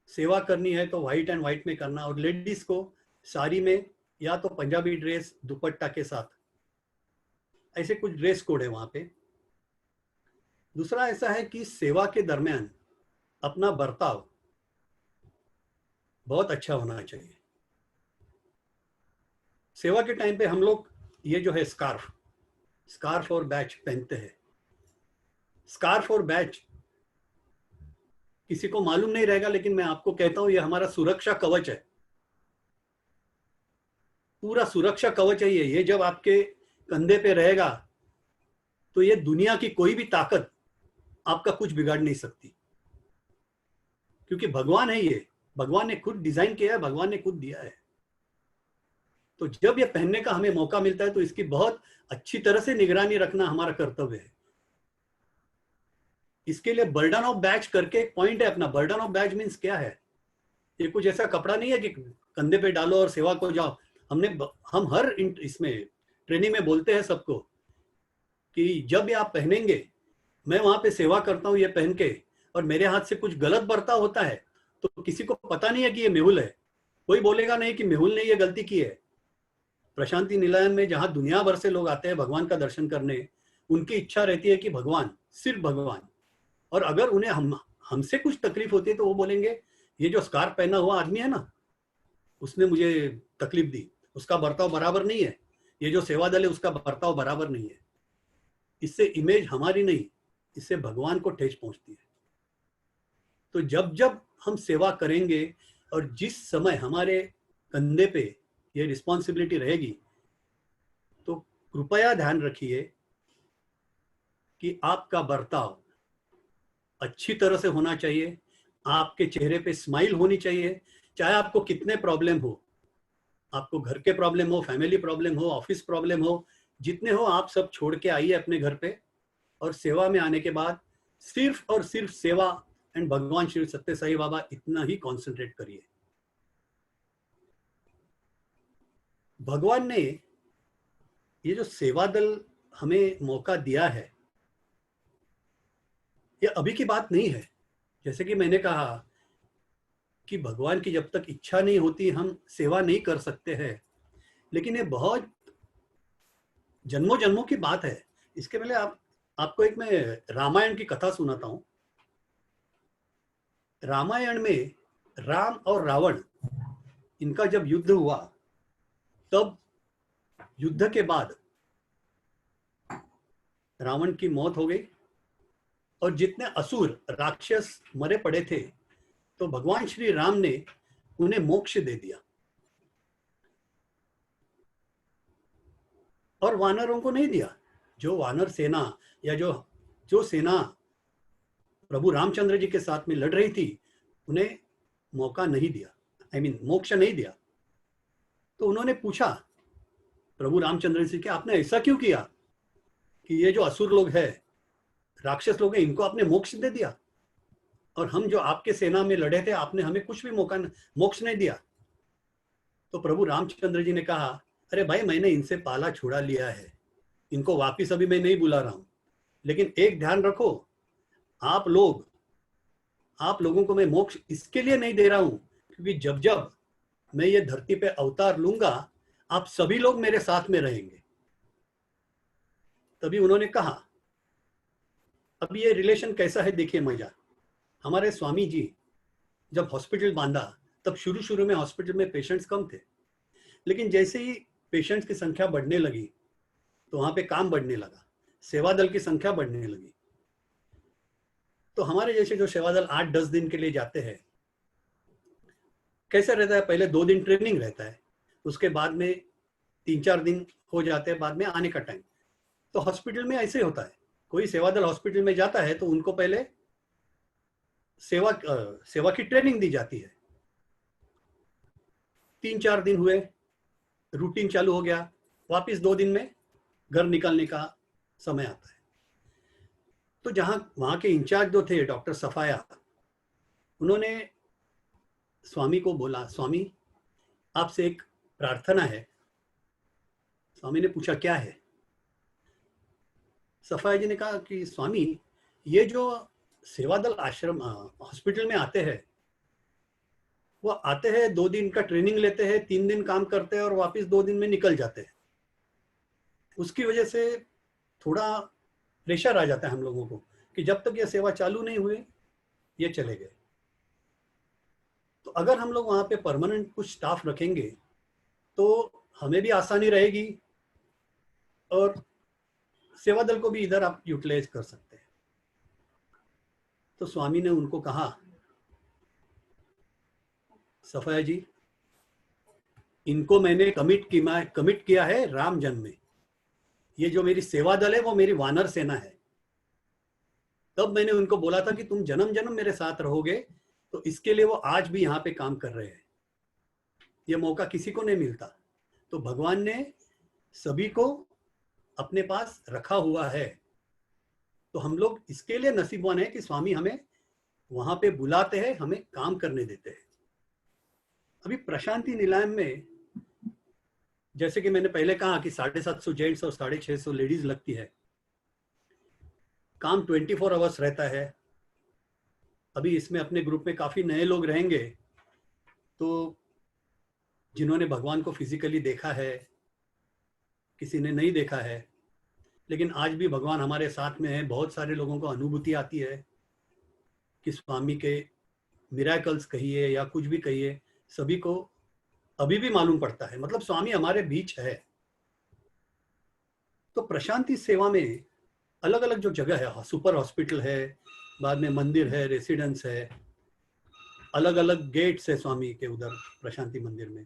सेवा करनी है तो व्हाइट एंड व्हाइट में करना। और लेडीज को साड़ी में या तो पंजाबी ड्रेस दुपट्टा के साथ, ऐसे कुछ ड्रेस कोड है वहां पे। दूसरा ऐसा है कि सेवा के दरमियान अपना बर्ताव बहुत अच्छा होना चाहिए। सेवा के टाइम पे हम लोग ये जो है स्कार्फ और बैच पहनते हैं। स्कार्फ और बैच किसी को मालूम नहीं रहेगा, लेकिन मैं आपको कहता हूं ये हमारा सुरक्षा कवच है, पूरा सुरक्षा कवच है ये जब आपके कंधे पे रहेगा तो ये दुनिया की कोई भी ताकत आपका कुछ बिगाड़ नहीं सकती, क्योंकि भगवान है ये, भगवान ने खुद डिजाइन किया है, भगवान ने खुद दिया है। तो जब ये पहनने का हमें मौका मिलता है तो इसकी बहुत अच्छी तरह से निगरानी रखना हमारा कर्तव्य है। इसके लिए बर्डन ऑफ बैच करके एक पॉइंट है अपना। बर्डन ऑफ बैच मीन्स क्या है? ये कुछ ऐसा कपड़ा नहीं है कि कंधे पे डालो और सेवा को जाओ। हम हर इसमें ट्रेनिंग में बोलते हैं सबको कि जब ये आप पहनेंगे, मैं वहां पे सेवा करता हूँ ये पहन के, और मेरे हाथ से कुछ गलत बर्ताव होता है तो किसी को पता नहीं है कि ये मेहुल है, कोई बोलेगा नहीं कि मेहुल ने ये गलती की है। प्रशांति निलयन में जहां दुनिया भर से लोग आते हैं भगवान का दर्शन करने, उनकी इच्छा रहती है कि भगवान, सिर्फ भगवान। और अगर उन्हें हमसे कुछ तकलीफ होती है तो वो बोलेंगे ये जो स्कार्फ पहना हुआ आदमी है ना, उसने मुझे तकलीफ दी, उसका बर्ताव बराबर नहीं है, ये जो सेवा दल है उसका बर्ताव बराबर नहीं है। इससे इमेज हमारी नहीं, इससे भगवान को ठेस पहुंचती है। तो जब जब हम सेवा करेंगे और जिस समय हमारे कंधे पे ये रिस्पॉन्सिबिलिटी रहेगी, तो कृपया ध्यान रखिए कि आपका बर्ताव अच्छी तरह से होना चाहिए, आपके चेहरे पे स्माइल होनी चाहिए, चाहे आपको कितने प्रॉब्लम हो, आपको घर के प्रॉब्लम हो, फैमिली प्रॉब्लम हो, ऑफिस प्रॉब्लम हो, जितने हो आप सब छोड़ के आइए अपने घर पे, और सेवा में आने के बाद सिर्फ और सिर्फ सेवा एंड भगवान श्री सत्य साई बाबा, इतना ही कॉन्सेंट्रेट करिए। भगवान ने ये जो सेवा दल हमें मौका दिया है, ये अभी की बात नहीं है। जैसे कि मैंने कहा कि भगवान की जब तक इच्छा नहीं होती हम सेवा नहीं कर सकते हैं, लेकिन ये बहुत जन्मों जन्मों की बात है। इसके पहले आपको एक मैं रामायण की कथा सुनाता हूं। रामायण में राम और रावण, इनका जब युद्ध हुआ, तब युद्ध के बाद रावण की मौत हो गई और जितने असुर राक्षस मरे पड़े थे, तो भगवान श्री राम ने उन्हें मोक्ष दे दिया और वानरों को नहीं दिया। जो वानर सेना या जो सेना प्रभु रामचंद्र जी के साथ में लड़ रही थी, उन्हें मौका नहीं दिया, मोक्ष नहीं दिया। तो उन्होंने पूछा प्रभु रामचंद्र जी से कि आपने ऐसा क्यों किया कि ये जो असुर लोग हैं, राक्षस लोग हैं, इनको आपने मोक्ष दे दिया, और हम जो आपके सेना में लड़े थे आपने हमें कुछ भी मोक्ष नहीं दिया। तो प्रभु रामचंद्र जी ने कहा, अरे भाई, मैंने इनसे पाला छुड़ा लिया है, इनको वापिस अभी मैं नहीं बुला रहा हूं, लेकिन एक ध्यान रखो, आप लोगों को मैं मोक्ष इसके लिए नहीं दे रहा हूं क्योंकि जब जब मैं ये धरती पे अवतार लूंगा, आप सभी लोग मेरे साथ में रहेंगे। तभी उन्होंने कहा, अब ये रिलेशन कैसा है देखिए मजा। हमारे स्वामी जी जब हॉस्पिटल बांधा, तब शुरू शुरू में हॉस्पिटल में पेशेंट्स कम थे, लेकिन जैसे ही पेशेंट्स की संख्या बढ़ने लगी तो वहां पे काम बढ़ने लगा, सेवा दल की संख्या बढ़ने लगी। तो हमारे जैसे जो सेवा दल 8-10 दिन के लिए जाते हैं, कैसे रहता है, पहले 2 दिन ट्रेनिंग रहता है, उसके बाद में 3-4 दिन हो जाते हैं, बाद में आने का टाइम। तो हॉस्पिटल में ऐसे होता है, कोई सेवा दल हॉस्पिटल में जाता है तो उनको पहले सेवा की ट्रेनिंग दी जाती है। 3-4 दिन हुए, रूटीन चालू हो गया, वापिस 2 दिन में घर निकलने का समय आता है। तो वहां के इंचार्ज जो थे डॉक्टर सफाया, उन्होंने स्वामी को बोला, स्वामी आपसे एक प्रार्थना है। स्वामी ने पूछा क्या है? सफाया जी ने कहा कि स्वामी, ये जो सेवा दल आश्रम हॉस्पिटल में आते हैं, वो आते हैं 2 दिन का ट्रेनिंग लेते हैं, 3 दिन काम करते हैं और वापस 2 दिन में निकल जाते हैं। उसकी वजह से थोड़ा प्रेशर आ जाता है हम लोगों को कि जब तक ये सेवा चालू नहीं हुई ये चले गए। तो अगर हम लोग वहां पे परमानेंट कुछ स्टाफ रखेंगे तो हमें भी आसानी रहेगी और सेवा दल को भी इधर आप यूटिलाइज कर सकते हैं। तो स्वामी ने उनको कहा, सफाया जी, इनको मैंने कमिट किया है राम जन्म में। ये जो मेरी सेवा दल है वो मेरी वानर सेना है। तब मैंने उनको बोला था कि तुम जन्म जन्म मेरे साथ रहोगे, तो इसके लिए वो आज भी यहाँ पे काम कर रहे हैं। ये मौका किसी को नहीं मिलता, तो भगवान ने सभी को अपने पास रखा हुआ है। तो हम लोग इसके लिए नसीबवान है कि स्वामी हमें वहां पे बुलाते हैं, हमें काम करने देते हैं। अभी प्रशांति निलयम में जैसे कि मैंने पहले कहा कि 750 जेंट्स और 650 लेडीज लगती है, काम 24 आवर्स रहता है। अभी इसमें अपने ग्रुप में काफ़ी नए लोग रहेंगे, तो जिन्होंने भगवान को फिजिकली देखा है, किसी ने नहीं देखा है, लेकिन आज भी भगवान हमारे साथ में है। बहुत सारे लोगों को अनुभूति आती है कि स्वामी के मिराकल्स कहिए या कुछ भी कहिए, सभी को अभी भी मालूम पड़ता है, मतलब स्वामी हमारे बीच है। तो प्रशांति सेवा में अलग अलग जो जगह है, सुपर हॉस्पिटल है, बाद में मंदिर है, रेसिडेंस है, अलग अलग गेट्स है स्वामी के उधर प्रशांति मंदिर में।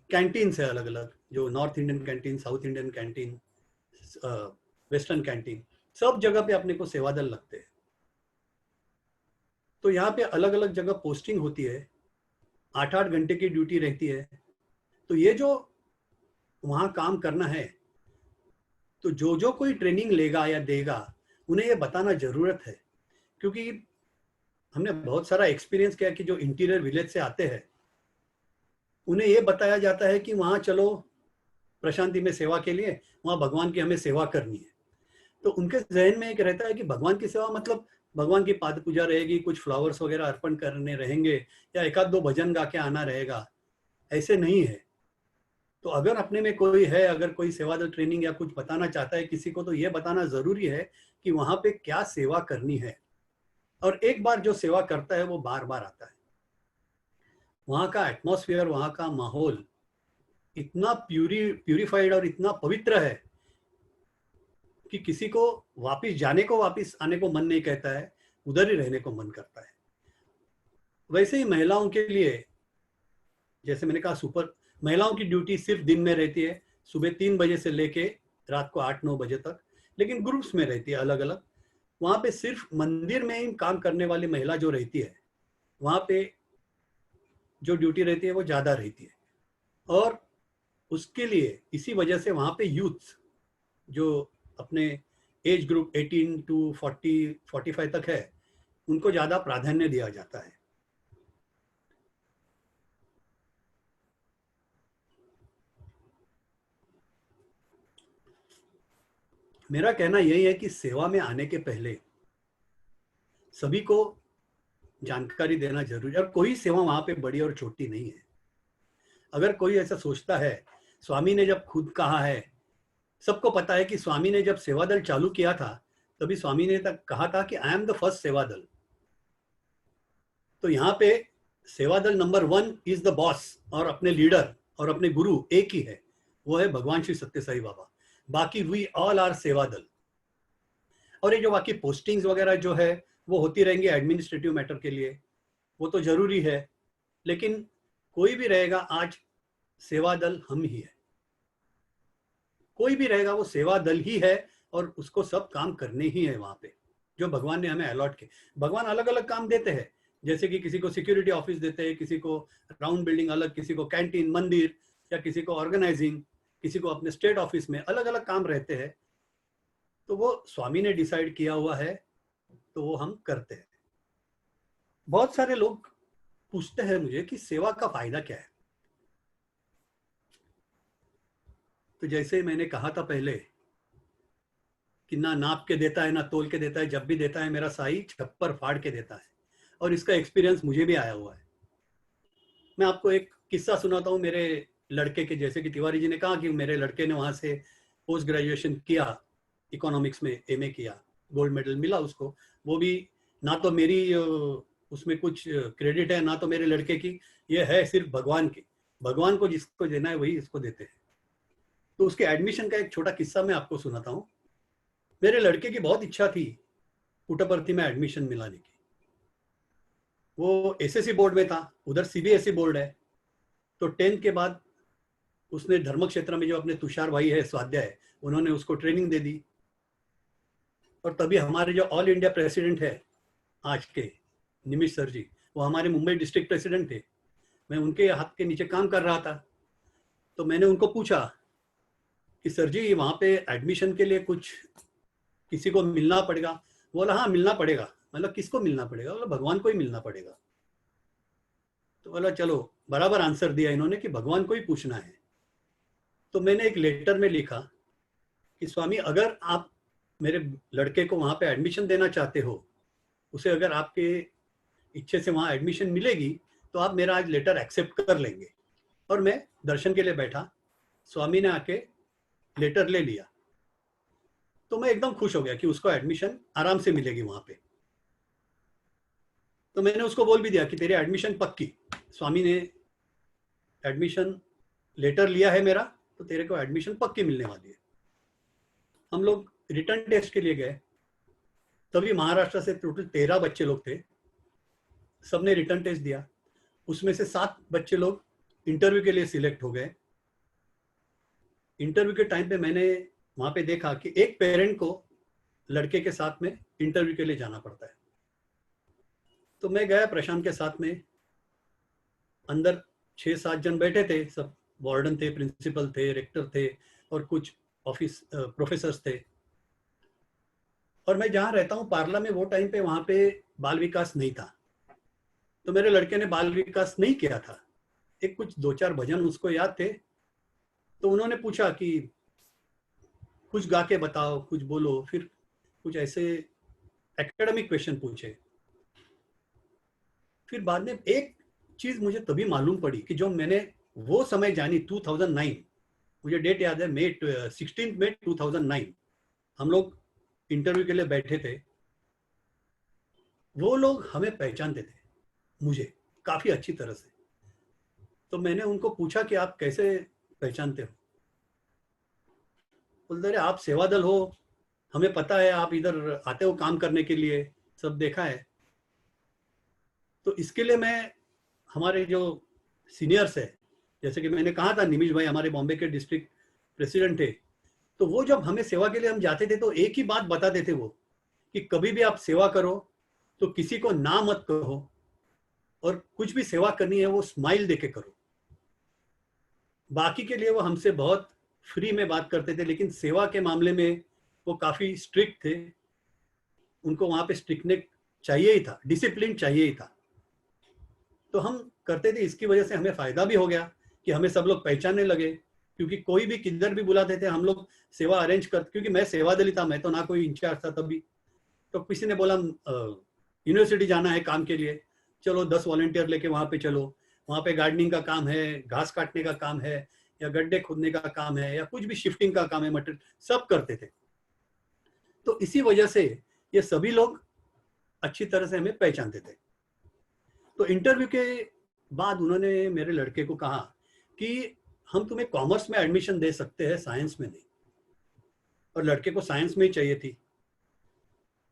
कैंटीन्स है अलग अलग, जो north Indian canteen, south Indian canteen, western canteen, सब जगह पे अपने को सेवा दल लगते हैं। तो यहाँ पे अलग अलग जगह पोस्टिंग होती है, 8-8 घंटे की ड्यूटी रहती है। तो ये जो वहाँ काम करना है, तो जो जो कोई ट्रेनिंग लेगा या देगा, उन्हें ये बताना जरूरत है, क्योंकि हमने बहुत सारा एक्सपीरियंस किया कि जो इंटीरियर विलेज से आते हैं, उन्हें ये बताया जाता है कि वहाँ चलो प्रशांति में सेवा के लिए, वहाँ भगवान की हमें सेवा करनी है। तो उनके जहन में एक रहता है कि भगवान की सेवा मतलब भगवान की पाद पूजा रहेगी, कुछ फ्लावर्स वगैरह अर्पण करने रहेंगे, या एक आध दो भजन गा के आना रहेगा। ऐसे नहीं है। तो अगर अपने में कोई है, अगर कोई सेवादल ट्रेनिंग या कुछ बताना चाहता है किसी को, तो ये बताना जरूरी है कि वहाँ पे क्या सेवा करनी है। और एक बार जो सेवा करता है वो बार बार आता है। वहाँ का एटमॉस्फेयर, वहाँ का माहौल इतना प्यूरिफाइड और इतना पवित्र है कि किसी को वापस जाने को, वापस आने को मन नहीं कहता है, उधर ही रहने को मन करता है। वैसे ही महिलाओं के लिए, जैसे मैंने कहा, महिलाओं की ड्यूटी सिर्फ दिन में रहती है, सुबह 3 बजे से लेके रात को 8-9 बजे तक, लेकिन ग्रुप्स में रहती है अलग अलग। वहाँ पे सिर्फ मंदिर में ही काम करने वाली महिला जो रहती है, वहाँ पे जो ड्यूटी रहती है वो ज़्यादा रहती है। और उसके लिए इसी वजह से वहाँ पे यूथ जो अपने एज ग्रुप 18 to 40-45 तक है, उनको ज़्यादा प्राधान्य दिया जाता है। मेरा कहना यही है कि सेवा में आने के पहले सभी को जानकारी देना जरूरी है। और कोई सेवा वहां पे बड़ी और छोटी नहीं है। अगर कोई ऐसा सोचता है, स्वामी ने जब खुद कहा है, सबको पता है कि स्वामी ने जब सेवा दल चालू किया था, तभी स्वामी ने तक कहा था कि आई एम द फर्स्ट सेवा दल। तो यहाँ पे सेवा दल नंबर 1 इज द बॉस, और अपने लीडर और अपने गुरु एक ही है, वो है भगवान श्री सत्य साई बाबा। बाकी वी ऑल आर सेवा दल। और ये जो बाकी पोस्टिंग्स वगैरह जो है वो होती रहेंगी एडमिनिस्ट्रेटिव मैटर के लिए, वो तो जरूरी है, लेकिन कोई भी रहेगा, आज सेवा दल हम ही है। कोई भी रहेगा वो सेवा दल ही है, और उसको सब काम करने ही है वहां पे जो भगवान ने हमें अलॉट किए। भगवान अलग अलग काम देते हैं, जैसे कि किसी को सिक्योरिटी ऑफिस देते हैं, किसी को राउंड बिल्डिंग अलग, किसी को कैंटीन, मंदिर, या किसी को ऑर्गेनाइजिंग, किसी को अपने स्टेट ऑफिस में, अलग अलग काम रहते हैं। तो वो स्वामी ने डिसाइड किया हुआ है, तो वो हम करते हैं। बहुत सारे लोग पूछते हैं मुझे कि सेवा का फायदा क्या है। तो जैसे मैंने कहा था पहले कि ना नाप के देता है, ना तोल के देता है, जब भी देता है मेरा साई छप्पर फाड़ के देता है। और इसका एक्सपीरियंस मुझे भी आया हुआ है। मैं आपको एक किस्सा सुनाता हूँ मेरे लड़के के। जैसे कि तिवारी जी ने कहा कि मेरे लड़के ने वहाँ से पोस्ट ग्रेजुएशन किया, इकोनॉमिक्स में एमए किया, गोल्ड मेडल मिला उसको। वो भी ना तो मेरी उसमें कुछ क्रेडिट है, ना तो मेरे लड़के की, ये है सिर्फ भगवान की। भगवान को जिसको देना है वही इसको देते हैं। तो उसके एडमिशन का एक छोटा किस्सा मैं आपको सुनाता हूँ। मेरे लड़के की बहुत इच्छा थी पुट्टपर्ती में एडमिशन मिलाने की। वो एसएससी बोर्ड में था, उधर सीबीएसई बोर्ड है। तो 10th के बाद उसने धर्म क्षेत्र में जो अपने तुषार भाई है स्वाध्याय, उन्होंने उसको ट्रेनिंग दे दी। और तभी हमारे जो ऑल इंडिया प्रेसिडेंट है आज के, निमिष सर जी, वो हमारे मुंबई डिस्ट्रिक्ट प्रेसिडेंट थे। मैं उनके हाथ के नीचे काम कर रहा था। तो मैंने उनको पूछा कि सर जी वहाँ पे एडमिशन के लिए कुछ किसी को मिलना पड़ेगा? बोला हाँ मिलना पड़ेगा। मतलब किसको मिलना पड़ेगा? बोला भगवान को ही मिलना पड़ेगा। तो बोला चलो, बराबर आंसर दिया इन्होंने कि भगवान को ही पूछना है। तो मैंने एक लेटर में लिखा कि स्वामी, अगर आप मेरे लड़के को वहाँ पे एडमिशन देना चाहते हो, उसे अगर आपके इच्छे से वहाँ एडमिशन मिलेगी तो आप मेरा आज लेटर एक्सेप्ट कर लेंगे। और मैं दर्शन के लिए बैठा, स्वामी ने आके लेटर ले लिया, तो मैं एकदम खुश हो गया कि उसको एडमिशन आराम से मिलेगी वहाँ पे। तो मैंने उसको बोल भी दिया कि तेरी एडमिशन पक्की, स्वामी ने एडमिशन लेटर लिया है मेरा, तो तेरे को एडमिशन पक्की मिलने वाली है। हम लोग रिटर्न टेस्ट के लिए गए, तभी महाराष्ट्र से टोटल 13 बच्चे लोग थे, सबने रिटर्न टेस्ट दिया। उसमें से 7 बच्चे लोग इंटरव्यू के लिए सिलेक्ट हो गए। इंटरव्यू के टाइम पे मैंने वहां पे देखा कि एक पेरेंट को लड़के के साथ में इंटरव्यू के लिए जाना पड़ता है। तो मैं गया प्रशांत के साथ में, अंदर 6-7 जन बैठे थे, सब वार्डन थे, प्रिंसिपल थे, रेक्टर थे और कुछ ऑफिस प्रोफेसर्स थे। और मैं जहाँ रहता हूँ पार्ला में, वो टाइम पे वहाँ पे बाल विकास नहीं था, तो मेरे लड़के ने बाल विकास नहीं किया था। एक कुछ 2-4 भजन उसको याद थे, तो उन्होंने पूछा कि कुछ गा के बताओ, कुछ बोलो, फिर कुछ ऐसे एकेडमिक क्वेश्चन पूछे। फिर बाद में एक चीज मुझे तभी मालूम पड़ी कि जो मैंने वो समय जानी 2009, मुझे डेट याद है, 16 मई 2009 हम लोग इंटरव्यू के लिए बैठे थे। वो लोग हमें पहचानते थे, मुझे काफी अच्छी तरह से। तो मैंने उनको पूछा कि आप कैसे पहचानते हो? बोलते रहे आप सेवा दल हो, हमें पता है आप इधर आते हो काम करने के लिए, सब देखा है। तो इसके लिए मैं, हमारे जो सीनियर्स है, जैसे कि मैंने कहा था निमिष भाई हमारे बॉम्बे के डिस्ट्रिक्ट प्रेसिडेंट थे, तो वो जब हमें सेवा के लिए हम जाते थे तो एक ही बात बताते थे वो, कि कभी भी आप सेवा करो तो किसी को ना मत कहो, और कुछ भी सेवा करनी है वो स्माइल देके करो। बाकी के लिए वो हमसे बहुत फ्री में बात करते थे, लेकिन सेवा के मामले में वो काफी स्ट्रिक्ट थे। उनको वहां पे स्ट्रिक्टनेस चाहिए ही था, डिसिप्लिन चाहिए ही था। तो हम करते थे, इसकी वजह से हमें फायदा भी हो गया कि हमें सब लोग पहचानने लगे, क्योंकि कोई भी किधर भी बुलाते थे हम लोग सेवा अरेंज कर, क्योंकि मैं सेवा दली था, मैं तो ना कोई इंचार्ज था तभी। तो किसी ने बोला यूनिवर्सिटी जाना है काम के लिए, चलो 10 वॉलंटियर लेके वहां पे चलो, वहां पे गार्डनिंग का काम है, घास काटने का काम है, या गड्ढे खोदने का काम है, या कुछ भी शिफ्टिंग का काम है, मटेरियल सब करते थे। तो इसी वजह से ये सभी लोग अच्छी तरह से हमें पहचानते थे। तो इंटरव्यू के बाद उन्होंने मेरे लड़के को कहा कि हम तुम्हें कॉमर्स में एडमिशन दे सकते हैं, साइंस में नहीं। और लड़के को साइंस में ही चाहिए थी,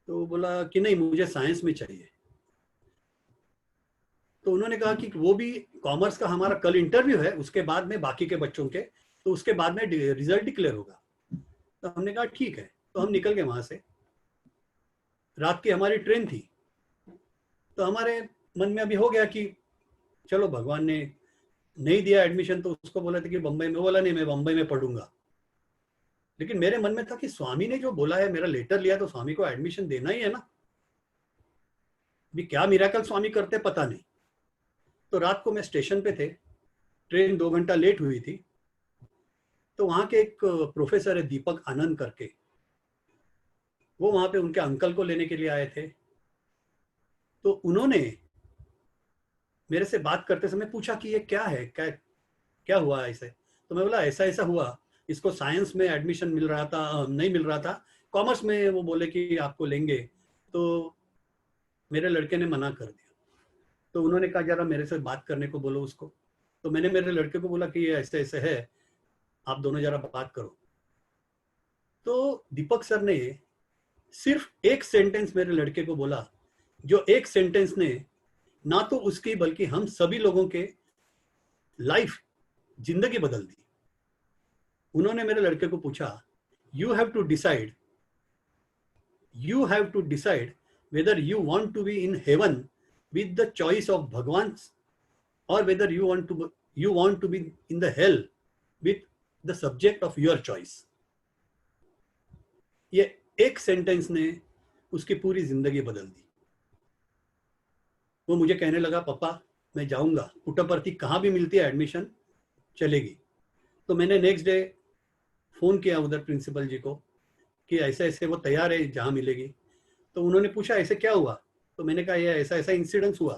तो बोला कि नहीं मुझे साइंस में चाहिए। तो उन्होंने कहा कि वो भी कॉमर्स का हमारा कल इंटरव्यू है, उसके बाद में बाकी के बच्चों के, तो उसके बाद में रिजल्ट डिक्लेयर होगा। तो हमने कहा ठीक है। तो हम निकल गए वहां से, रात की हमारी ट्रेन थी। तो हमारे मन में अभी हो गया कि चलो भगवान ने नहीं दिया एडमिशन, तो उसको बोला था कि बम्बई में, बोला नहीं मैं बम्बई में पढ़ूंगा। लेकिन मेरे मन में था कि स्वामी ने जो बोला है, मेरा लेटर लिया, तो स्वामी को एडमिशन देना ही है ना। भी क्या मिरेकल स्वामी करते पता नहीं। तो रात को मैं स्टेशन पे थे, ट्रेन 2 घंटा लेट हुई थी। तो वहां के एक प्रोफेसर है दीपक आनंद करके, वो वहां पे उनके अंकल को लेने के लिए आए थे। तो उन्होंने मेरे से बात करते समय पूछा कि ये क्या है, क्या क्या हुआ ऐसे। तो मैं बोला ऐसा ऐसा हुआ, इसको साइंस में एडमिशन मिल रहा था, नहीं मिल रहा था, कॉमर्स में वो बोले कि आपको लेंगे। तो मेरे लड़के ने मना कर दिया। तो उन्होंने कहा जरा मेरे से बात करने को बोलो उसको। तो मैंने मेरे लड़के को बोला कि ये ऐसे ऐसे है, आप दोनों जरा बात करो। तो दीपक सर ने सिर्फ एक सेंटेंस मेरे लड़के को बोला, जो एक सेंटेंस ने ना तो उसकी बल्कि हम सभी लोगों के लाइफ, जिंदगी बदल दी। उन्होंने मेरे लड़के को पूछा, you have to decide whether you want to be in heaven with the choice of Bhagwan, or whether you want to be in the hell with the subject of your choice. ये एक सेंटेंस ने उसकी पूरी जिंदगी बदल दी। वो मुझे कहने लगा पापा मैं जाऊंगा, पुट्टपर्ती कहाँ भी मिलती है एडमिशन चलेगी। तो मैंने नेक्स्ट डे फोन किया उधर प्रिंसिपल जी को कि ऐसे ऐसे वो तैयार है जहाँ मिलेगी। तो उन्होंने पूछा ऐसे क्या हुआ, तो मैंने कहा ये ऐसा ऐसा इंसिडेंस हुआ।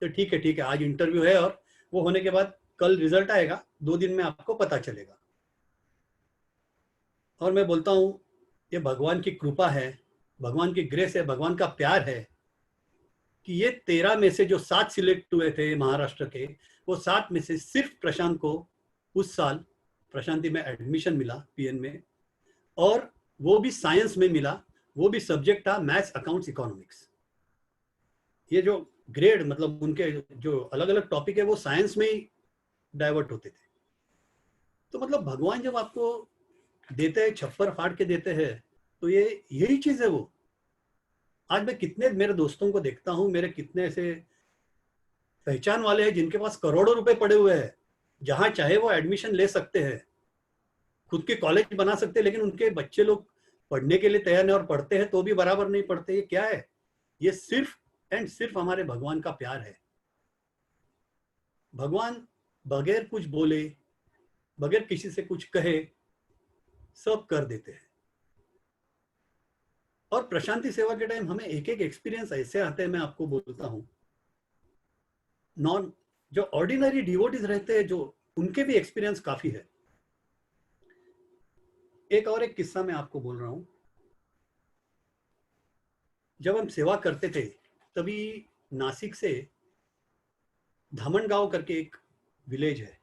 तो ठीक है आज इंटरव्यू है और वो होने के बाद कल रिजल्ट आएगा, 2 दिन में आपको पता चलेगा। और मैं बोलता हूँ ये भगवान की कृपा है, भगवान की ग्रेस है, भगवान का प्यार है कि ये 13 में से जो 7 सिलेक्ट हुए थे महाराष्ट्र के, वो 7 में से सिर्फ प्रशांत को उस साल प्रशांति में एडमिशन मिला पीएन में, और वो भी साइंस में मिला। वो भी सब्जेक्ट था मैथ्स, अकाउंट्स, इकोनॉमिक्स। ये जो ग्रेड मतलब उनके जो अलग अलग टॉपिक है वो साइंस में ही डाइवर्ट होते थे। तो मतलब भगवान जब आपको देते हैं, छप्पर फाड़ के देते हैं, तो ये यही चीज है वो। आज मैं कितने मेरे दोस्तों को देखता हूँ, मेरे कितने ऐसे पहचान वाले हैं जिनके पास करोड़ों रुपए पड़े हुए हैं, जहां चाहे वो एडमिशन ले सकते हैं, खुद के कॉलेज बना सकते हैं, लेकिन उनके बच्चे लोग पढ़ने के लिए तैयार नहीं, और पढ़ते हैं तो भी बराबर नहीं पढ़ते। ये क्या है? ये सिर्फ एंड सिर्फ हमारे भगवान का प्यार है। भगवान बगैर कुछ बोले, बगैर किसी से कुछ कहे, सब कर देते हैं। और प्रशांति सेवा के टाइम हमें एक एक एक्सपीरियंस ऐसे आते हैं, मैं आपको बोलता हूँ। नॉन जो ऑर्डिनरी डिवोटीज रहते हैं, जो उनके भी एक्सपीरियंस काफी है। एक किस्सा मैं आपको बोल रहा हूं। जब हम सेवा करते थे तभी नासिक से धामणगांव करके एक विलेज है,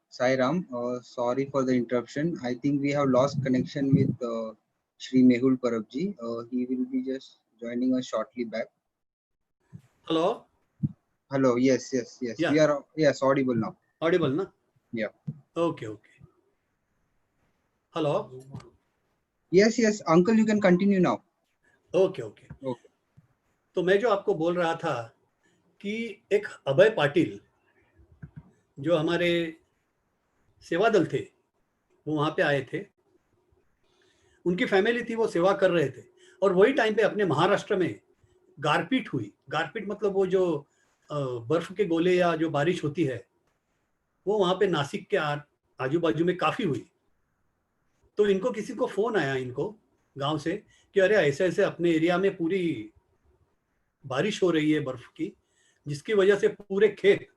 Sai Ram, sorry for the interruption. I think we have lost connection with Shri Mehul Parabji. He will be just joining us shortly back. Hello. Hello. Yes. Yeah. We are audible now. Audible, na? Yeah. Okay. Hello. Yes. Uncle, you can continue now. Okay. तो मैं जो आपको बोल रहा था कि एक अभय पाटिल जो हमारे सेवा दल थे, वो वहां पे आए थे। उनकी फैमिली थी, वो सेवा कर रहे थे। और वही टाइम पे अपने महाराष्ट्र में गारपीट हुई। गारपीट मतलब वो जो बर्फ के गोले या जो बारिश होती है, वो वहां पे नासिक के आजू बाजू में काफी हुई। तो इनको किसी को फोन आया, इनको गांव से, कि अरे ऐसे ऐसे अपने एरिया में पूरी बारिश हो रही है बर्फ की, जिसकी वजह से पूरे खेत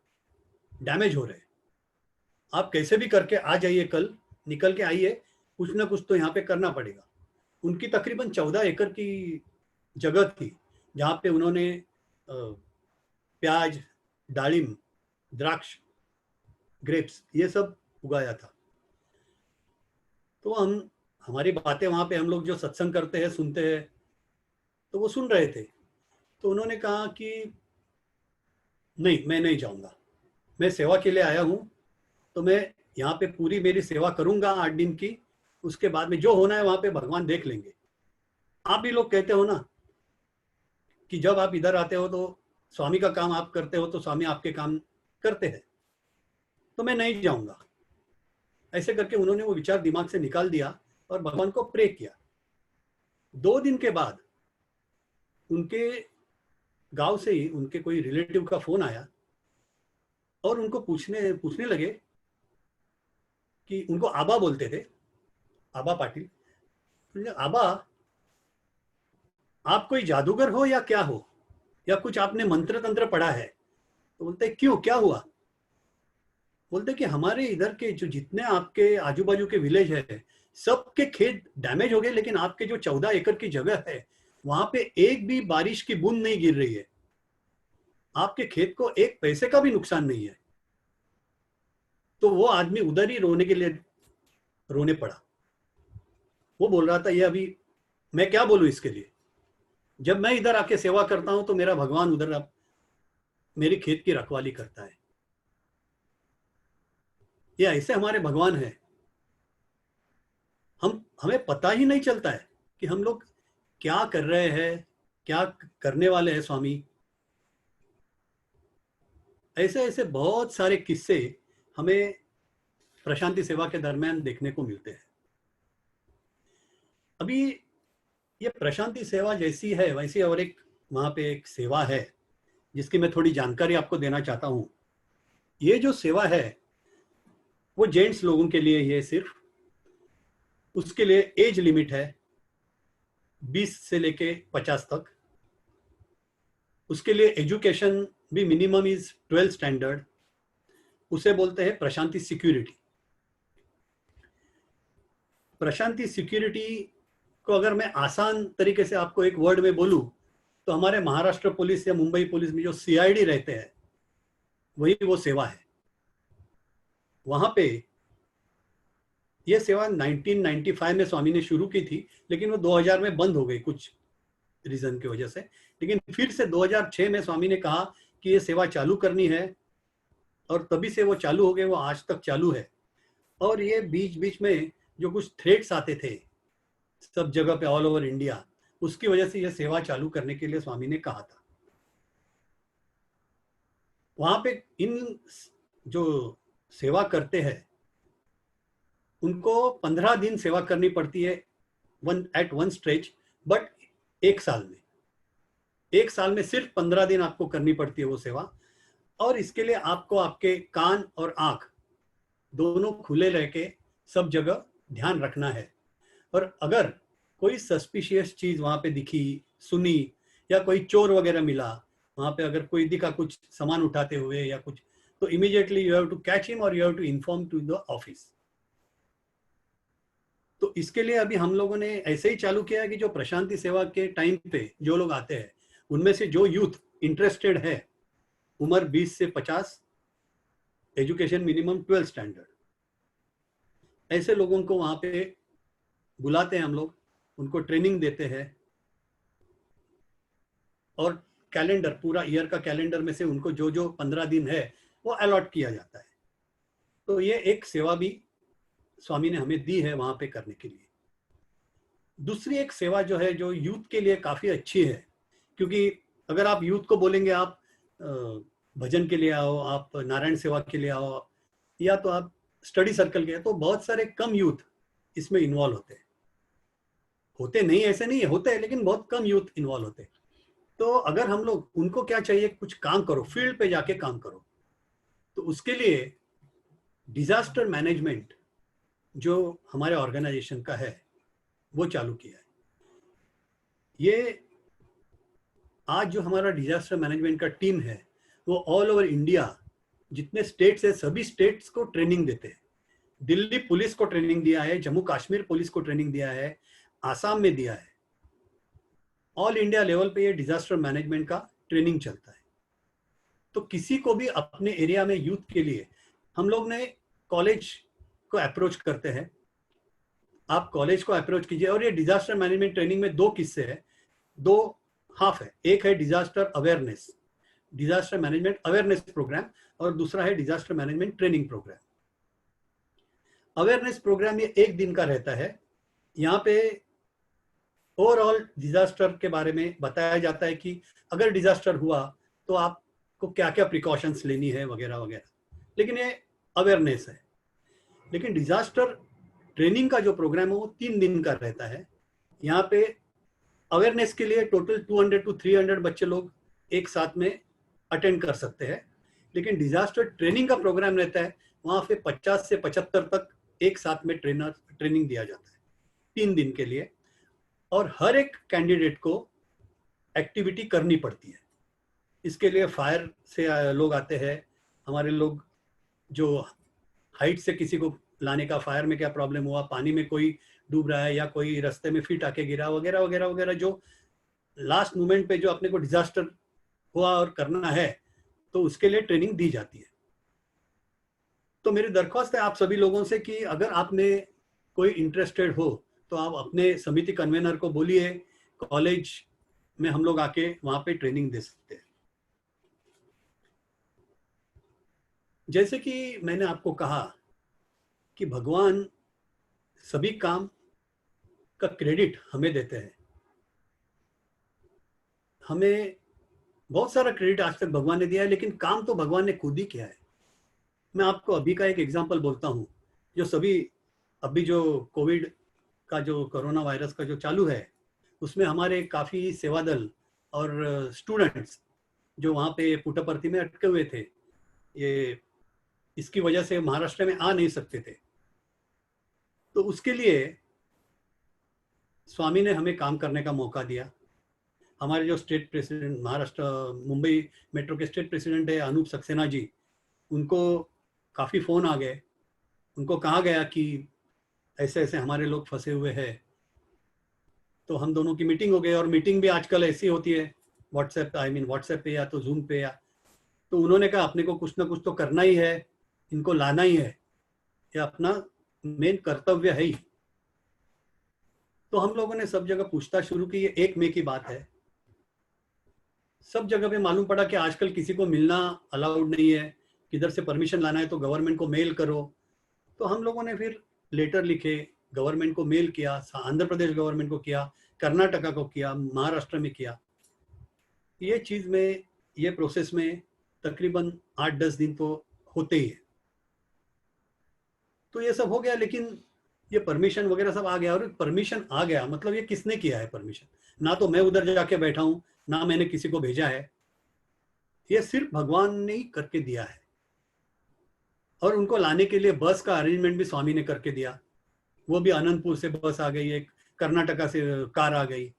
डैमेज हो रहे हैं। आप कैसे भी करके आ जाइए, कल निकल के आइए, कुछ ना कुछ तो यहाँ पे करना पड़ेगा। उनकी तकरीबन 14 एकड़ की जगह थी, जहाँ पे उन्होंने प्याज, दालिम, द्राक्ष, ग्रेप्स, ये सब उगाया था। तो हमारी बातें वहाँ पे हम लोग जो सत्संग करते हैं, सुनते हैं, तो वो सुन रहे थे। तो उन्होंने कहा कि नहीं, मैं नहीं जाऊँगा, मैं सेवा के लिए आया हूँ, तो मैं यहाँ पे पूरी मेरी सेवा करूँगा 8 दिन की, उसके बाद में जो होना है वहाँ पे भगवान देख लेंगे। आप भी लोग कहते हो ना कि जब आप इधर आते हो तो स्वामी का काम आप करते हो, तो स्वामी आपके काम करते हैं, तो मैं नहीं जाऊँगा। ऐसे करके उन्होंने वो विचार दिमाग से निकाल दिया और भगवान को प्रे किया। 2 दिन के बाद उनके गांव से ही उनके कोई रिलेटिव का फोन आया और उनको पूछने लगे कि, उनको आबा बोलते थे, आबा पाटिल। आबा, आप कोई जादूगर हो या क्या हो, या कुछ आपने मंत्र तंत्र पढ़ा है? तो बोलते क्यों, क्या हुआ? बोलते कि हमारे इधर के जो जितने आपके आजू बाजू के विलेज है, सबके खेत डैमेज हो गए, लेकिन आपके जो 14 एकड़ की जगह है वहां पे एक भी बारिश की बूंद नहीं गिर रही है, आपके खेत को एक पैसे का भी नुकसान नहीं है, तो वो आदमी उधर ही रोने के लिए रोने पड़ा। वो बोल रहा था ये अभी मैं क्या बोलूं इसके लिए, जब मैं इधर आके सेवा करता हूं तो मेरा भगवान उधर अब मेरी खेत की रखवाली करता है। ये ऐसे हमारे भगवान है, हमें पता ही नहीं चलता है कि हम लोग क्या कर रहे हैं, क्या करने वाले हैं स्वामी। ऐसे ऐसे बहुत सारे किस्से हमें प्रशांति सेवा के दरमियान देखने को मिलते हैं। अभी ये प्रशांति सेवा जैसी है वैसी और एक वहां पे एक सेवा है जिसकी मैं थोड़ी जानकारी आपको देना चाहता हूं। ये जो सेवा है वो जेंट्स लोगों के लिए, ये सिर्फ उसके लिए एज लिमिट है 20 से लेके 50 तक। उसके लिए एजुकेशन भी मिनिमम इज 12 स्टैंडर्ड। उसे बोलते हैं प्रशांति सिक्योरिटी। प्रशांति सिक्योरिटी को अगर मैं आसान तरीके से आपको एक वर्ड में बोलूं तो हमारे महाराष्ट्र पुलिस या मुंबई पुलिस में जो सीआईडी रहते हैं वही वो सेवा है। वहां पे ये सेवा 1995 में स्वामी ने शुरू की थी, लेकिन वो 2000 में बंद हो गई कुछ रीजन की वजह से। लेकिन फिर से 2006 में स्वामी ने कहा कि ये सेवा चालू करनी है और तभी से वो चालू हो गए, वो आज तक चालू है। और ये बीच बीच में जो कुछ थ्रेट्स आते थे सब जगह पे ऑल ओवर इंडिया, उसकी वजह से ये सेवा चालू करने के लिए स्वामी ने कहा था। वहां पे इन जो सेवा करते हैं उनको 15 दिन सेवा करनी पड़ती है एट वन स्ट्रेच, बट एक साल में सिर्फ 15 दिन आपको करनी पड़ती है वो सेवा। और इसके लिए आपको आपके कान और आंख दोनों खुले रह के सब जगह ध्यान रखना है। और अगर कोई सस्पिशियस चीज वहां पे दिखी, सुनी, या कोई चोर वगैरह मिला वहां पे, अगर कोई दिखा कुछ सामान उठाते हुए या कुछ, तो immediately you have to catch him और you have to inform to the office. तो इसके लिए अभी हम लोगों ने ऐसे ही चालू किया है कि जो प्रशांति सेवा के टाइम पे जो लोग आते हैं उनमें से जो यूथ इंटरेस्टेड है, उम्र 20 से 50, एजुकेशन मिनिमम 12 स्टैंडर्ड, ऐसे लोगों को वहां पे बुलाते हैं हम लोग, उनको ट्रेनिंग देते हैं और कैलेंडर, पूरा ईयर का कैलेंडर में से उनको जो जो 15 दिन है वो अलॉट किया जाता है। तो ये एक सेवा भी स्वामी ने हमें दी है वहां पे करने के लिए। दूसरी एक सेवा जो है जो यूथ के लिए काफी अच्छी है, क्योंकि अगर आप यूथ को बोलेंगे आप भजन के लिए आओ, आप नारायण सेवा के लिए आओ, या तो आप स्टडी सर्कल के, तो बहुत सारे कम यूथ इसमें इन्वॉल्व होते नहीं, ऐसे नहीं है, होते हैं, लेकिन बहुत कम यूथ इन्वॉल्व होते। तो अगर हम लोग, उनको क्या चाहिए, कुछ काम करो, फील्ड पे जाके काम करो, तो उसके लिए डिजास्टर मैनेजमेंट जो हमारे ऑर्गेनाइजेशन का है वो चालू किया है। ये आज जो हमारा डिजास्टर मैनेजमेंट का टीम है वो ऑल ओवर इंडिया जितने स्टेट्स है सभी स्टेट्स को ट्रेनिंग देते हैं। दिल्ली पुलिस को ट्रेनिंग दिया है, जम्मू कश्मीर पुलिस को ट्रेनिंग दिया है, आसाम में दिया है। ऑल इंडिया लेवल पे ये डिजास्टर मैनेजमेंट का ट्रेनिंग चलता है। तो किसी को भी अपने एरिया में यूथ के लिए हम लोग ने कॉलेज को अप्रोच करते हैं, आप कॉलेज को अप्रोच कीजिए। और ये डिजास्टर मैनेजमेंट ट्रेनिंग में दो किस्से हैं, दो हाफ है। एक है disaster awareness, disaster management awareness program, और दूसरा है disaster management training program. Awareness program ये एक दिन का रहता है। यहाँ पे ओवरऑल डिजास्टर के बारे में बताया जाता है कि अगर डिजास्टर हुआ तो आपको क्या क्या प्रिकॉशंस लेनी है वगैरह वगैरह, लेकिन ये अवेयरनेस है। लेकिन डिजास्टर ट्रेनिंग का जो प्रोग्राम है वो 3 दिन का रहता है। यहाँ पे अवेयरनेस के लिए टोटल 200 to 300 बच्चे लोग एक साथ में अटेंड कर सकते हैं, लेकिन डिजास्टर ट्रेनिंग का प्रोग्राम रहता है, वहाँ पे 50 से 75 तक एक साथ में ट्रेनिंग दिया जाता है 3 दिन के लिए। और हर एक कैंडिडेट को एक्टिविटी करनी पड़ती है। इसके लिए फायर से लोग आते हैं, हमारे लोग जो हाइट से किसी को लाने का, फायर में क्या प्रॉब्लम हुआ, पानी में कोई डूब रहा है या कोई रास्ते में फिट आके गिरा वगैरह वगैरह वगैरह, जो लास्ट मोमेंट पे जो अपने को डिजास्टर हुआ और करना है तो उसके लिए ट्रेनिंग दी जाती है। तो मेरी दरख्वास्त है आप सभी लोगों से कि अगर आप में कोई इंटरेस्टेड हो तो आप अपने समिति कन्वेनर को बोलिए, कॉलेज में हम लोग आके वहां पे ट्रेनिंग दे सकते हैं। जैसे कि मैंने आपको कहा कि भगवान सभी काम का क्रेडिट हमें देते हैं। हमें बहुत सारा क्रेडिट आज तक भगवान ने दिया है, लेकिन काम तो भगवान ने खुद ही किया है। मैं आपको अभी का एक एग्जांपल बोलता हूँ। जो सभी अभी जो कोविड का जो कोरोना वायरस का जो चालू है, उसमें हमारे काफ़ी सेवा दल और स्टूडेंट्स जो वहाँ पे पुट्टपर्ती में अटके हुए थे, ये इसकी वजह से महाराष्ट्र में आ नहीं सकते थे, तो उसके लिए स्वामी ने हमें काम करने का मौका दिया। हमारे जो state president Maharashtra Mumbai metro के स्टेट प्रेसिडेंट है अनूप सक्सेना जी, उनको काफ़ी फ़ोन आ गए। उनको कहा गया कि ऐसे ऐसे हमारे लोग फंसे हुए हैं। तो हम दोनों की मीटिंग हो गई, और मीटिंग भी आजकल ऐसी होती है व्हाट्सएप पे या तो जूम पे या। तो उन्होंने कहा अपने को कुछ ना कुछ तो करना ही है, इनको लाना ही है, ये अपना मेन कर्तव्य है ही। तो हम लोगों ने सब जगह पूछताछ शुरू की। ये 1 मई की बात है। सब जगह पे मालूम पड़ा कि आजकल किसी को मिलना अलाउड नहीं है, किधर से परमिशन लाना है तो गवर्नमेंट को मेल करो। तो हम लोगों ने फिर लेटर लिखे, गवर्नमेंट को मेल किया, आंध्र प्रदेश गवर्नमेंट को किया, कर्नाटका को किया, महाराष्ट्र में किया। ये चीज़ में, ये प्रोसेस में तकरीबन 8-10 दिन तो होते ही है। तो ये सब हो गया, लेकिन ये परमिशन वगैरह सब आ गया। और परमिशन आ गया मतलब ये किसने किया है परमिशन? ना तो मैं उधर जाके बैठा हूँ, ना मैंने किसी को भेजा है, ये सिर्फ भगवान ने ही करके दिया है। और उनको लाने के लिए बस का अरेंजमेंट भी स्वामी ने करके दिया। वो भी अनंतपुर से बस आ गई, एक कर्नाटका से कार आ गई।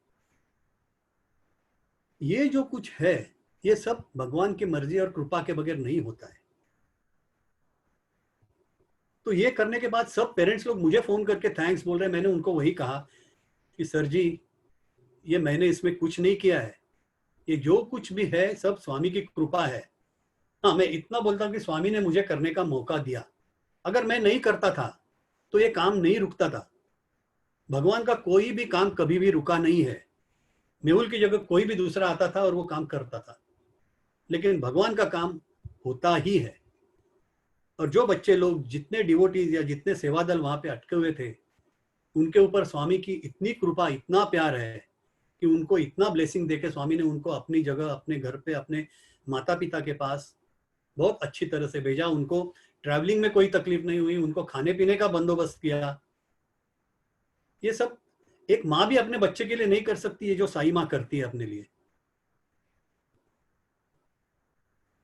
ये जो कुछ है ये सब भगवान की मर्जी और कृपा के बगैर नहीं होता है। तो ये करने के बाद सब पेरेंट्स लोग मुझे फोन करके थैंक्स बोल रहे हैं। मैंने उनको वही कहा कि सर जी, ये मैंने इसमें कुछ नहीं किया है, ये जो कुछ भी है सब स्वामी की कृपा है। हाँ, मैं इतना बोलता हूँ कि स्वामी ने मुझे करने का मौका दिया। अगर मैं नहीं करता था तो ये काम नहीं रुकता था। भगवान का कोई भी काम कभी भी रुका नहीं है। मेहुल की जगह कोई भी दूसरा आता था और वो काम करता था, लेकिन भगवान का काम होता ही है। और जो बच्चे लोग, जितने डिवोटीज या जितने सेवा दल वहां पे अटके हुए थे, उनके ऊपर स्वामी की इतनी कृपा, इतना प्यार है कि उनको इतना ब्लेसिंग देके स्वामी ने उनको अपनी जगह, अपने घर पे, अपने माता पिता के पास बहुत अच्छी तरह से भेजा। उनको ट्रैवलिंग में कोई तकलीफ नहीं हुई, उनको खाने पीने का बंदोबस्त किया। ये सब एक माँ भी अपने बच्चे के लिए नहीं कर सकती है जो साई माँ करती है अपने लिए।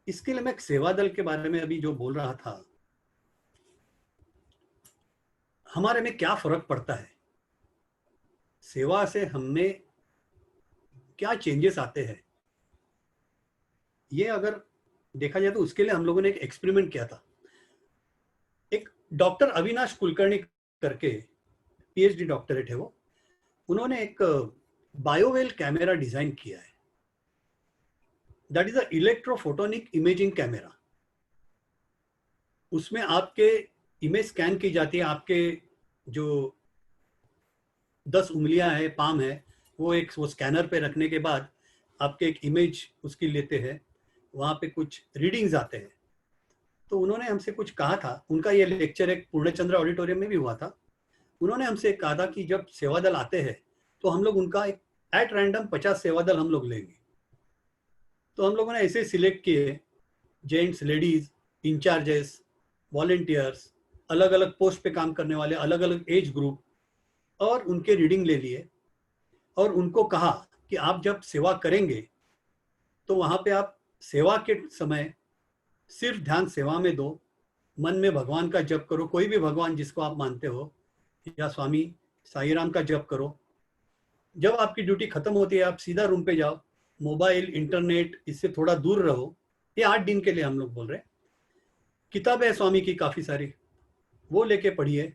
इसके लिए मैं सेवा दल के बारे में अभी जो बोल रहा था, हमारे में क्या फर्क पड़ता है, सेवा से हमें क्या चेंजेस आते हैं, ये अगर देखा जाए तो उसके लिए हम लोगों ने एक एक्सपेरिमेंट किया था। एक डॉक्टर अविनाश कुलकर्णी करके, पीएचडी डॉक्टरेट है वो, उन्होंने एक बायोवेल कैमरा डिजाइन किया है। That is a electrophotonic imaging camera. उसमें आपके इमेज स्कैन की जाती है। आपके जो 10 उंगलियां है, पाम है, वो स्कैनर पे रखने के बाद आपके एक इमेज उसकी लेते हैं। वहाँ पे कुछ रीडिंग्स आते हैं। तो उन्होंने हमसे कुछ कहा था, उनका ये लेक्चर एक पूर्णचंद्र ऑडिटोरियम में भी हुआ था। उन्होंने हमसे कहा था कि जब सेवा दल आते हैं तो हम लोग उनका एक एट रैंडम 50 सेवा दल हम लोग लेंगे। तो हम लोगों ने ऐसे सिलेक्ट किए, जेंट्स, लेडीज, इंचार्जेस, वॉलेंटियर्स, अलग अलग पोस्ट पे काम करने वाले, अलग अलग एज ग्रुप, और उनके रीडिंग ले लिए। और उनको कहा कि आप जब सेवा करेंगे तो वहाँ पे आप सेवा के समय सिर्फ ध्यान सेवा में दो, मन में भगवान का जप करो, कोई भी भगवान जिसको आप मानते हो, या स्वामी साई राम का जप करो। जब आपकी ड्यूटी खत्म होती है आप सीधा रूम पे जाओ, मोबाइल, इंटरनेट, इससे थोड़ा दूर रहो। ये 8 दिन के लिए हम लोग बोल रहे हैं। किताबें है स्वामी की काफ़ी सारी, वो लेके पढ़िए।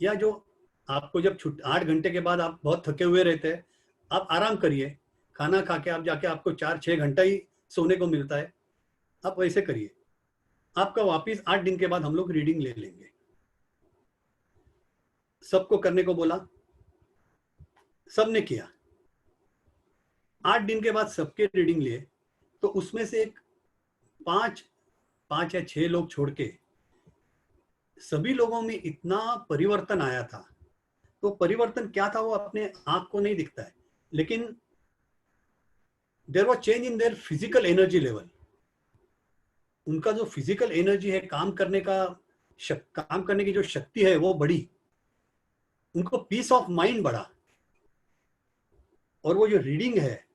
या जो आपको जब 8 घंटे के बाद आप बहुत थके हुए रहते हैं, आप आराम करिए, खाना खा के आप जाके आपको 4-6 घंटा ही सोने को मिलता है, आप वैसे करिए। आपका वापिस 8 दिन के बाद हम लोग रीडिंग ले लेंगे। सबको करने को बोला, सबने किया। 8 दिन के बाद सबके रीडिंग लिए, तो उसमें से एक 5 या 6 लोग छोड़ के सभी लोगों में इतना परिवर्तन आया था। तो परिवर्तन क्या था वो अपने आंख को नहीं दिखता है, लेकिन there was change in their physical energy level. उनका जो फिजिकल एनर्जी है, काम करने की जो शक्ति है वो बढ़ी, उनको पीस ऑफ माइंड बढ़ा। और वो जो रीडिंग है,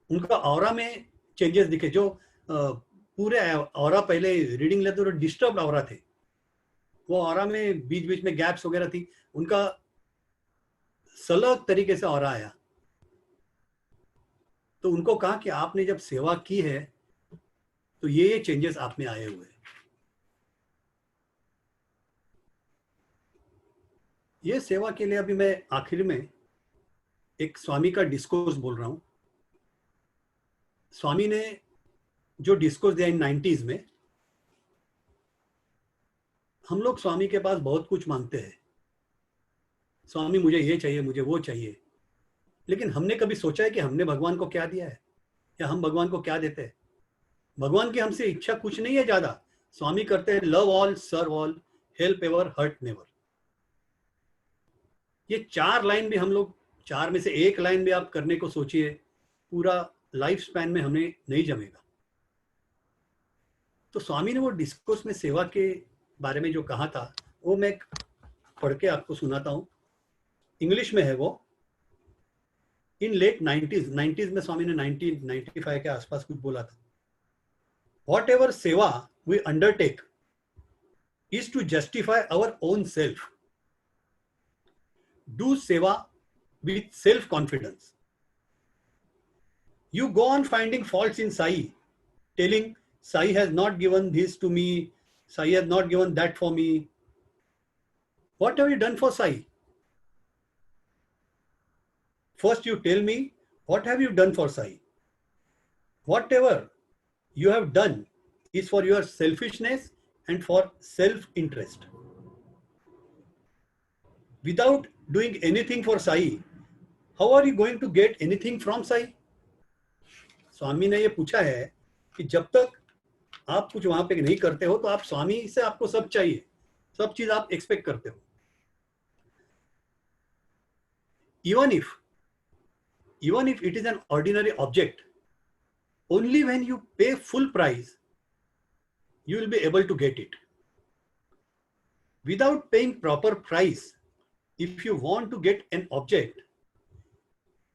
उनका ऑरा में चेंजेस दिखे। जो पूरे ऑरा पहले रीडिंग लेते तो डिस्टर्ब ऑरा थे, वो ऑरा में बीच बीच में गैप्स वगैरह थी, उनका सलग तरीके से ऑरा आया। तो उनको कहा कि आपने जब सेवा की है तो ये चेंजेस आप में आए हुए हैं। ये सेवा के लिए अभी मैं आखिर में एक स्वामी का डिस्कोर्स बोल रहा हूं। स्वामी ने जो डिस्कोर्स दिया इन 90s में, हम लोग स्वामी के पास बहुत कुछ मांगते हैं, स्वामी मुझे ये चाहिए, मुझे वो चाहिए, लेकिन हमने कभी सोचा है कि हमने भगवान को क्या दिया है या हम भगवान को क्या देते हैं? भगवान की हमसे इच्छा कुछ नहीं है ज्यादा। स्वामी करते हैं love all, serve all, help ever, hurt never. ये 4 लाइन भी हम लोग, 4 में से 1 लाइन भी आप करने को सोचिए, पूरा लाइफ स्पैन में हमें नहीं जमेगा। तो स्वामी ने वो डिस्कोर्स में सेवा के बारे में जो कहा था, वो मैं पढ़ के आपको सुनाता हूँ। इंग्लिश में है वो। इन लेट 90s में स्वामी ने 1995 के आसपास कुछ बोला था। Whatever seva we undertake is to justify our own self. Do seva with self-confidence. You go on finding faults in Sai, telling Sai has not given this to me, Sai has not given that for me. What have you done for Sai? First you tell me, what have you done for Sai? Whatever you have done is for your selfishness and for self-interest. Without doing anything for Sai, how are you going to get anything from Sai? स्वामी ने ये पूछा है कि जब तक आप कुछ वहां पे नहीं करते हो तो आप स्वामी से आपको सब चाहिए, सब चीज आप एक्सपेक्ट करते हो। Even if it is an ordinary object, only when you pay full price, you will be able to get it. Without paying proper price, if you want to get an object,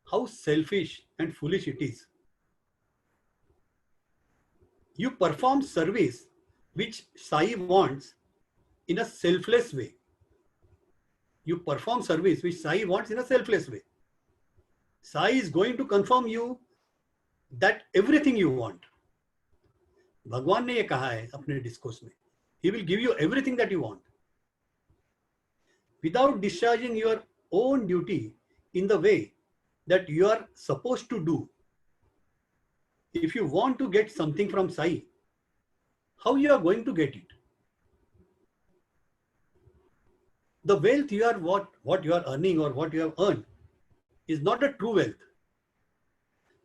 how selfish and foolish it is. You perform service which Sai wants in a selfless way. You perform service which Sai wants in a selfless way. Sai is going to confirm you that everything you want. भगवान ने ये कहा है अपने डिस्कोर्स में, He will give you everything that you want. Without discharging your own duty in the way that you are supposed to do. If you want to get something from Sai, how you are going to get it? The wealth you are, what you are earning or what you have earned is not a true wealth.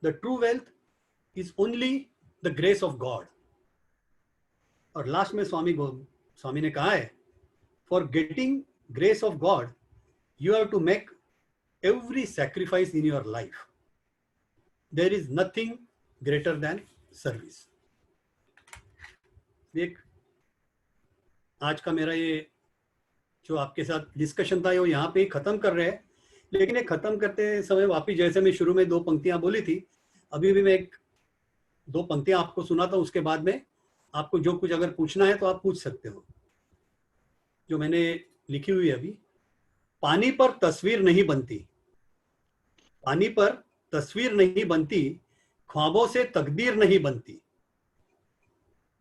The true wealth is only the grace of God. और लास्ट में स्वामी ने कहा है, for getting grace of God, you have to make every sacrifice in your life. There is nothing greater than service. देख, आज का मेरा ये जो आपके साथ डिस्कशन था वो यहाँ पे ही खत्म कर रहे हैं, लेकिन ये खत्म करते समय वापिस जैसे मैं शुरू में 2 पंक्तियां बोली थी, अभी भी मैं 2 पंक्तियां आपको सुनाता हूँ। उसके बाद में आपको जो कुछ अगर पूछना है तो आप पूछ सकते हो, जो मैंने लिखी हुई है अभी। पानी पर तस्वीर नहीं बनती, पानी पर तस्वीर नहीं बनती, ख्वाबों से तकदीर नहीं बनती।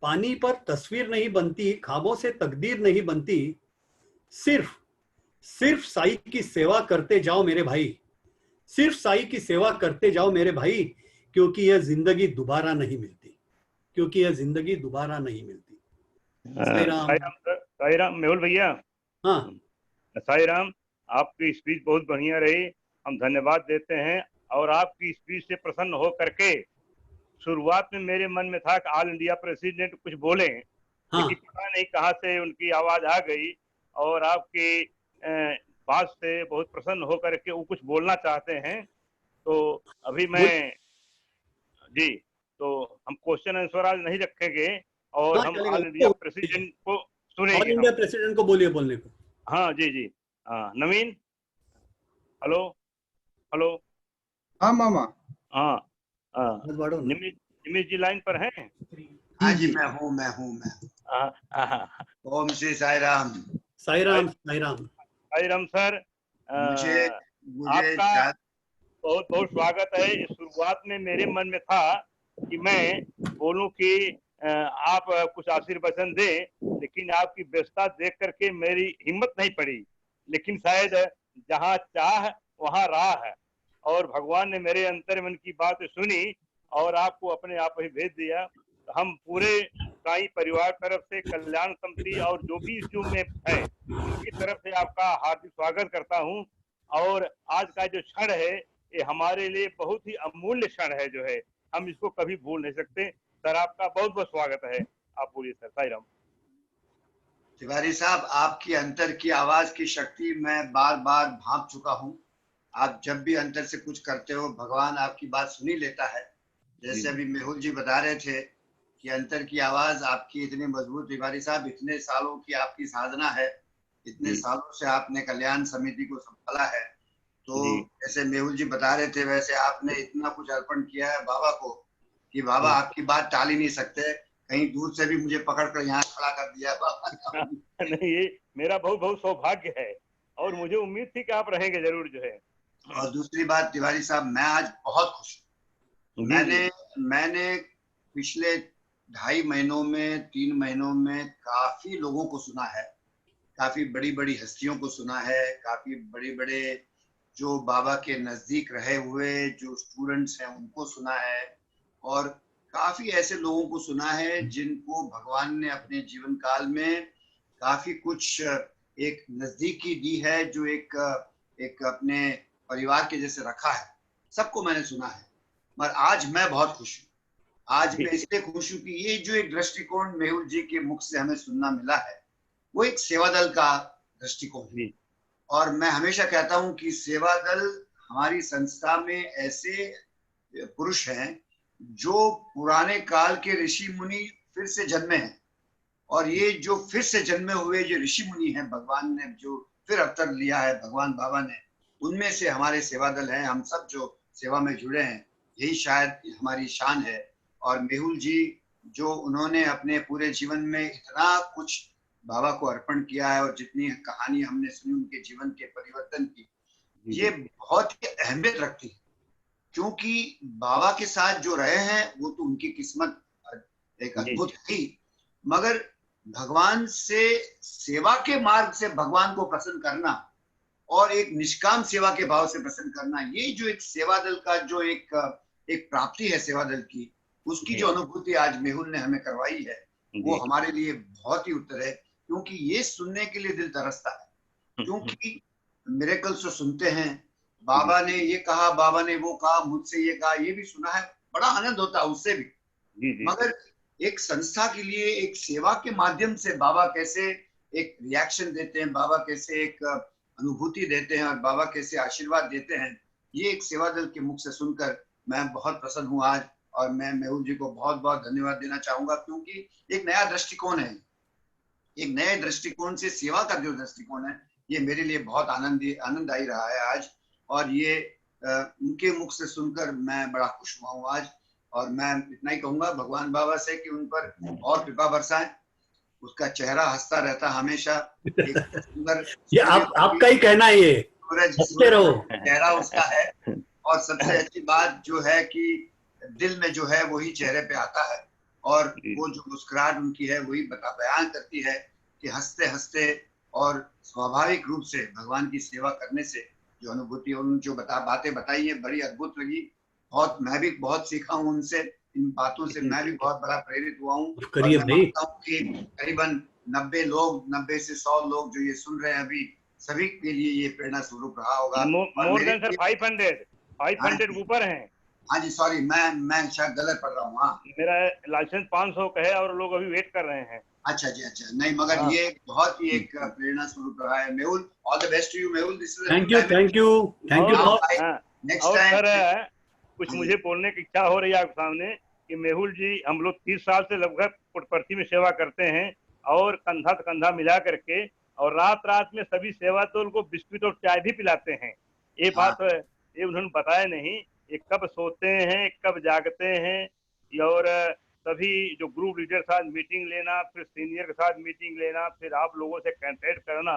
पानी पर तस्वीर नहीं बनती, ख्वाबों से तकदीर नहीं बनती। सिर्फ साई की सेवा करते जाओ मेरे भाई, सिर्फ साई की सेवा करते जाओ मेरे भाई, क्योंकि यह जिंदगी दोबारा नहीं मिलती, क्योंकि यह जिंदगी दोबारा नहीं मिलती। साई राम। साई राम सर, साई राम मेहुल भैया। हाँ साई राम, आपकी स्पीच बहुत बढ़िया रही, हम धन्यवाद देते हैं। और आपकी स्पीच से प्रसन्न हो करके शुरुआत में मेरे मन में था कि ऑल इंडिया प्रेसिडेंट कुछ बोले, हाँ लेकिन पता नहीं कहाँ से उनकी आवाज आ गई और आपकी बात से बहुत प्रसन्न होकर के वो कुछ बोलना चाहते हैं। तो अभी मैं जी, तो हम क्वेश्चन आंसर आज नहीं रखेंगे और हाँ हम चलेगा। ऑल इंडिया प्रेसिडेंट को ऑल सुनेंगे इंडिया हम। प्रेसिडेंट को बोलिए बोलने को। हाँ जी जी। हाँ नवीन, हेलो हेलो। हाँ मामा। हाँ हाँ, बस बाड़ो ना। निमिष जी लाइन पर हैं? हाँ जी, मैं हूँ। हाँ, हाँ, ओम श्री साई राम। साई राम, साई राम। साई राम सर, मुझे आपका बहुत बहुत स्वागत है। इस शुरुआत में मेरे मन में था कि मैं बोलूं कि आप कुछ आशीर्वचन दें, लेकिन आपकी व्यस्तता देख करके मेरी हिम्मत नहीं पड़ी। लेकिन शायद जहां चाह वहां राह है, और भगवान ने मेरे अंतर मन की बात सुनी और आपको अपने आप ही भेज दिया। हम पूरे साई परिवार तरफ से, कल्याण समिति और जो भी इस जूम में है उनकी तरफ से आपका हार्दिक स्वागत करता हूं। और आज का जो क्षण है ये हमारे लिए बहुत ही अमूल्य क्षण है, जो है हम इसको कभी भूल नहीं सकते। सर आपका बहुत बहुत स्वागत है। आप बोलिए सर। साई राम। तिवारी साहब, आपकी अंतर की आवाज की शक्ति मैं बार बार भांप चुका हूँ। आप जब भी अंतर से कुछ करते हो, भगवान आपकी बात सुन ही लेता है। जैसे अभी मेहुल जी बता रहे थे कि अंतर की आवाज आपकी इतनी मजबूत। तिवारी साहब, इतने सालों की आपकी साधना है, इतने सालों से आपने कल्याण समिति को संभाला है। तो जैसे मेहुल जी बता रहे थे, वैसे आपने इतना कुछ अर्पण किया है बाबा को कि बाबा आपकी बात टाल ही नहीं सकते। कहीं दूर से भी मुझे पकड़ कर यहाँ खड़ा कर दिया बाबा। नहीं, ये मेरा बहुत बहुत सौभाग्य है और मुझे उम्मीद थी कि आप रहेंगे जरूर, जो है। और दूसरी बात तिवारी साहब, मैं आज बहुत खुश हूँ। मैंने पिछले 2.5 महीनों में, 3 महीनों में काफी लोगों को सुना है, काफी बड़ी बड़ी हस्तियों को सुना है, काफी बड़े बड़े जो बाबा के नजदीक रहे हुए जो स्टूडेंट्स हैं उनको सुना है, और काफी ऐसे लोगों को सुना है जिनको भगवान ने अपने जीवन काल में काफी कुछ एक नजदीकी दी है, जो एक अपने परिवार के जैसे रखा है। सबको मैंने सुना है, मगर आज मैं बहुत खुश हूँ। आज मैं इसलिए खुश हूँ कि ये जो एक दृष्टिकोण मेहुल जी के मुख से हमें सुनना मिला है, वो एक सेवा दल का दृष्टिकोण है। और मैं हमेशा कहता हूँ कि सेवा दल हमारी संस्था में ऐसे पुरुष हैं जो पुराने काल के ऋषि मुनि फिर से जन्मे हैं, और ये जो फिर से जन्मे हुए जो ऋषि मुनि हैं, भगवान ने जो फिर अवतार लिया है भगवान बाबा ने, उनमें से हमारे सेवा दल हैं। हम सब जो सेवा में जुड़े हैं, यही शायद हमारी शान है। और मेहुल जी जो उन्होंने अपने पूरे जीवन में इतना कुछ बाबा को अर्पण किया है, और जितनी कहानी हमने सुनी उनके जीवन के परिवर्तन की, ये बहुत ही अहमियत रखती है। क्योंकि बाबा के साथ जो रहे हैं वो तो उनकी किस्मत एक अद्भुत थी, मगर भगवान से सेवा के मार्ग से भगवान को प्रसन्न करना और एक निष्काम सेवा के भाव से प्रसन्न करना, ये जो एक सेवा दल का जो एक प्राप्ति है सेवा दल की, उसकी जो अनुभूति आज मेहुल ने हमें करवाई है, वो हमारे लिए बहुत ही उत्तर है। क्योंकि ये सुनने के लिए दिल तरसता है, क्योंकि मिरेकल्स जो सुनते हैं, बाबा ने ये कहा, बाबा ने वो कहा, मुझसे ये कहा, ये भी सुना है, बड़ा आनंद होता है उससे भी। मगर एक संस्था के लिए एक सेवा के माध्यम से बाबा कैसे एक रिएक्शन देते हैं, बाबा कैसे एक अनुभूति देते हैं, और बाबा कैसे आशीर्वाद देते हैं, ये एक सेवा दल के मुख से सुनकर मैं बहुत प्रसन्न हूँ आज। और मैं मेहुल जी को बहुत बहुत धन्यवाद देना चाहूंगा, क्योंकि एक नया दृष्टिकोण है, एक नए दृष्टिकोण से सेवा का जो दृष्टिकोण है, ये मेरे लिए बहुत आनंददायी रहा है आज। और ये उनके मुख से सुनकर मैं बड़ा खुश हुआ हूँ आज। और मैं इतना ही कहूंगा भगवान बाबा से कि उन पर और कृपा बरसाएं, उसका चेहरा हंसता रहता हमेशा, एक सुंदर ये आपका ही कहना है, ये हंसते रहो, चेहरा उसका है। और सबसे अच्छी बात जो है कि दिल में जो है वही चेहरे पे आता है, और वो जो मुस्कुराहट उनकी है वही बयान करती है कि हंसते हंसते और स्वाभाविक रूप से भगवान की सेवा करने से जो अनुभूति और जो बातें बताई है बड़ी अद्भुत लगी। बहुत मैं भी बहुत सीखा हूँ उनसे, इन बातों से मैं भी बहुत बड़ा प्रेरित हुआ हूँ। और मैं मानता हूँ कि करीबन 90 से 100 लोग जो ये सुन रहे हैं अभी, सभी के लिए ये प्रेरणा स्वरूप रहा होगा। मोर देन सर 500 ऊपर हैं। हाँ जी, सॉरी, मैं शायद गलत पढ़ रहा हूँ। हाँ, मेरा लाइसेंस 500 का है और लोग अभी वेट कर रहे हैं। अच्छा जी, अच्छा, नहीं मगर ये बहुत ही एक प्रेरणा स्वरूप रहा है। Mehul, all the best to you Mehul. This is thank you next time sir कुछ मुझे बोलने की इच्छा हो रही है आपके सामने कि मेहुल जी, हम लोग 30 साल से लगभग पुट्टपर्थी में सेवा करते हैं और कंधा से कंधा मिला करके, और रात में सभी सेवा तो उनको बिस्कुट और चाय भी पिलाते हैं। ये बात ये उन्होंने बताया नहीं, ये कब सोते हैं कब जागते हैं, और सभी जो ग्रुप लीडर के साथ मीटिंग लेना, फिर सीनियर के साथ मीटिंग लेना, फिर आप लोगों से कांटेक्ट करना,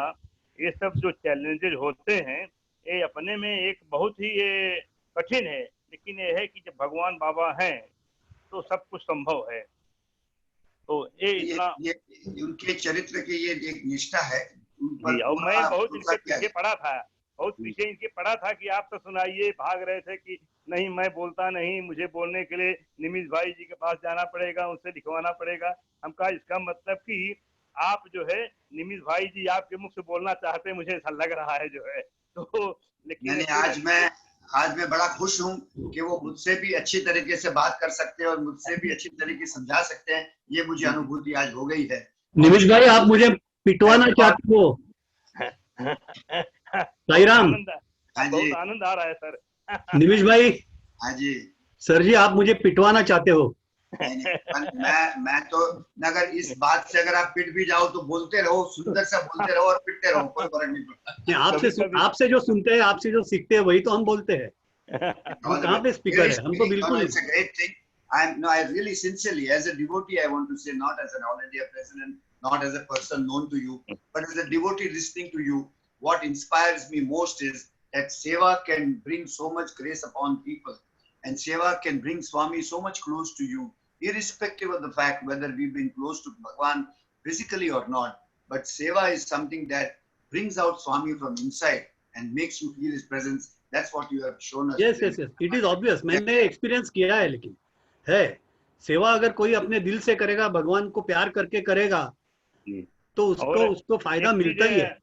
ये सब जो चैलेंजेस होते हैं ये अपने में एक बहुत ही ये कठिन है। लेकिन ये है कि जब भगवान बाबा हैं तो सब कुछ संभव है। तो ये उनके चरित्र की ये एक निष्ठा है। और मैं बहुत इनके पीछे पड़ा था, कि आप तो सुनाइए, भाग रहे थे कि नहीं मैं बोलता नहीं, मुझे बोलने के लिए निमिष भाई जी के पास जाना पड़ेगा, उनसे लिखवाना पड़ेगा। हम कहा इसका मतलब कि आप जो है निमिष भाई जी आपके मुख से बोलना चाहते हैं, मुझे ऐसा लग रहा है जो है। तो लेकिन आज मैं बड़ा खुश हूँ कि वो मुझसे भी अच्छी तरीके से बात कर सकते हैं और मुझसे भी अच्छी तरीके से समझा सकते हैं। ये मुझे अनुभूति आज हो गई है। निमिष भाई, आप मुझे पिटवाना चाहते हो? साई राम, बहुत आनंद आ रहा है सर। निमिष भाई, हाँ जी सर जी, आप मुझे पिटवाना चाहते हो? मैं तो अगर इस बात से अगर आप पिट भी जाओ तो बोलते रहो, सुंदर से बोलते रहो और पिटते रहो, कोई फर्क नहीं पड़ता। आपसे जो सुनते हैं, आपसे जो सीखते हैं, वही तो हम बोलते हैं। हम कहाँ पे स्पीकर है? हम तो बिल्कुल। It's a great thing. I really sincerely, as a devotee, I want to say, not as an All India president, not as a person known to you, but as a devotee listening to you, what inspires me most is that Seva can bring so much grace upon people, and Seva can bring Swami so much close to you, irrespective of the fact whether we've been close to Bhagwan physically or not. But Seva is something that brings out Swami from inside and makes you feel his presence. That's what you have shown us. Yes. It is obvious. मैंने एक्सपीरियंस किया है, लेकिन है सेवा अगर कोई अपने दिल से करेगा, भगवान को प्यार करके करेगा, तो उसको फायदा मिलता ही है।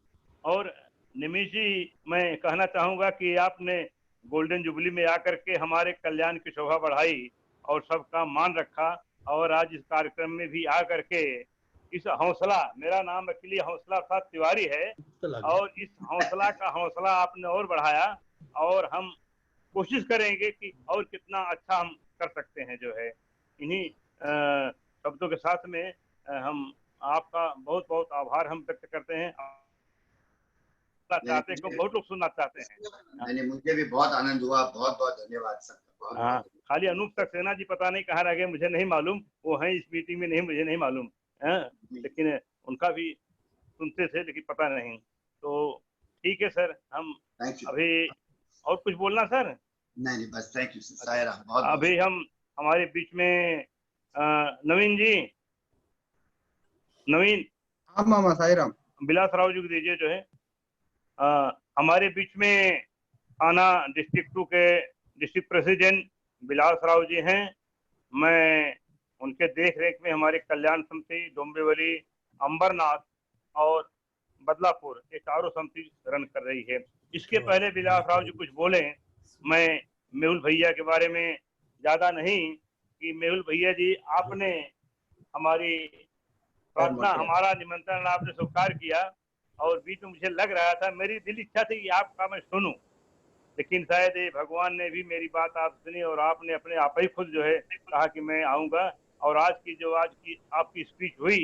और निमिष जी, मैं कहना चाहूंगा कि आपने गोल्डन जुबली में आकर के हमारे कल्याण की शोभा बढ़ाई और सबका मान रखा, और आज इस कार्यक्रम में भी आकर के इस हौसला, मेरा नाम एक्चुअली हौसला था तिवारी है, और इस हौसला का हौसला आपने और बढ़ाया, और हम कोशिश करेंगे कि और कितना अच्छा हम कर सकते हैं जो है। इन्हीं शब्दों के साथ में हम आपका बहुत बहुत आभार हम व्यक्त करते हैं। चाहते हैं, बहुत लोग सुनना चाहते हैं। मुझे भी बहुत आनंद हुआ, बहुत बहुत धन्यवाद सर। हाँ, खाली अनूप सक्सेना जी पता नहीं कहाँ रह गए, मुझे नहीं मालूम, वो हैं इस मीटिंग में नहीं, मुझे नहीं मालूम है, लेकिन उनका भी सुनते थे, लेकिन पता नहीं। तो ठीक है सर, हम अभी और कुछ बोलना सर? नहीं, बस thank you sir, Sai Ram. बहुत अभी हम हमारे बीच में नवीन जी, नवीन, हाँ मामा, साई राम, बिलास राव जी को दीजिए जो है। हमारे बीच में थाना डिस्ट्रिक्ट 2 के डिस्ट्रिक्ट प्रेसिडेंट बिलास राव जी हैं। मैं उनके देख रेख में हमारे कल्याण समिति, डोंबिवली, अंबरनाथ और बदलापुर, ये चारों समिति रन कर रही है। इसके पहले बिलास राव जी कुछ बोले, मैं मेहुल भैया के बारे में ज्यादा नहीं, कि मेहुल भैया जी, आपने हमारी प्रार्थना, हमारा निमंत्रण आपने स्वीकार किया, और बीच में मुझे लग रहा था, मेरी दिल इच्छा थी कि आपका मैं सुनूं, लेकिन शायद ये भगवान ने भी मेरी बात आप सुनी और आपने अपने आप ही खुद जो है कहा कि मैं आऊंगा। और आज की आपकी स्पीच हुई,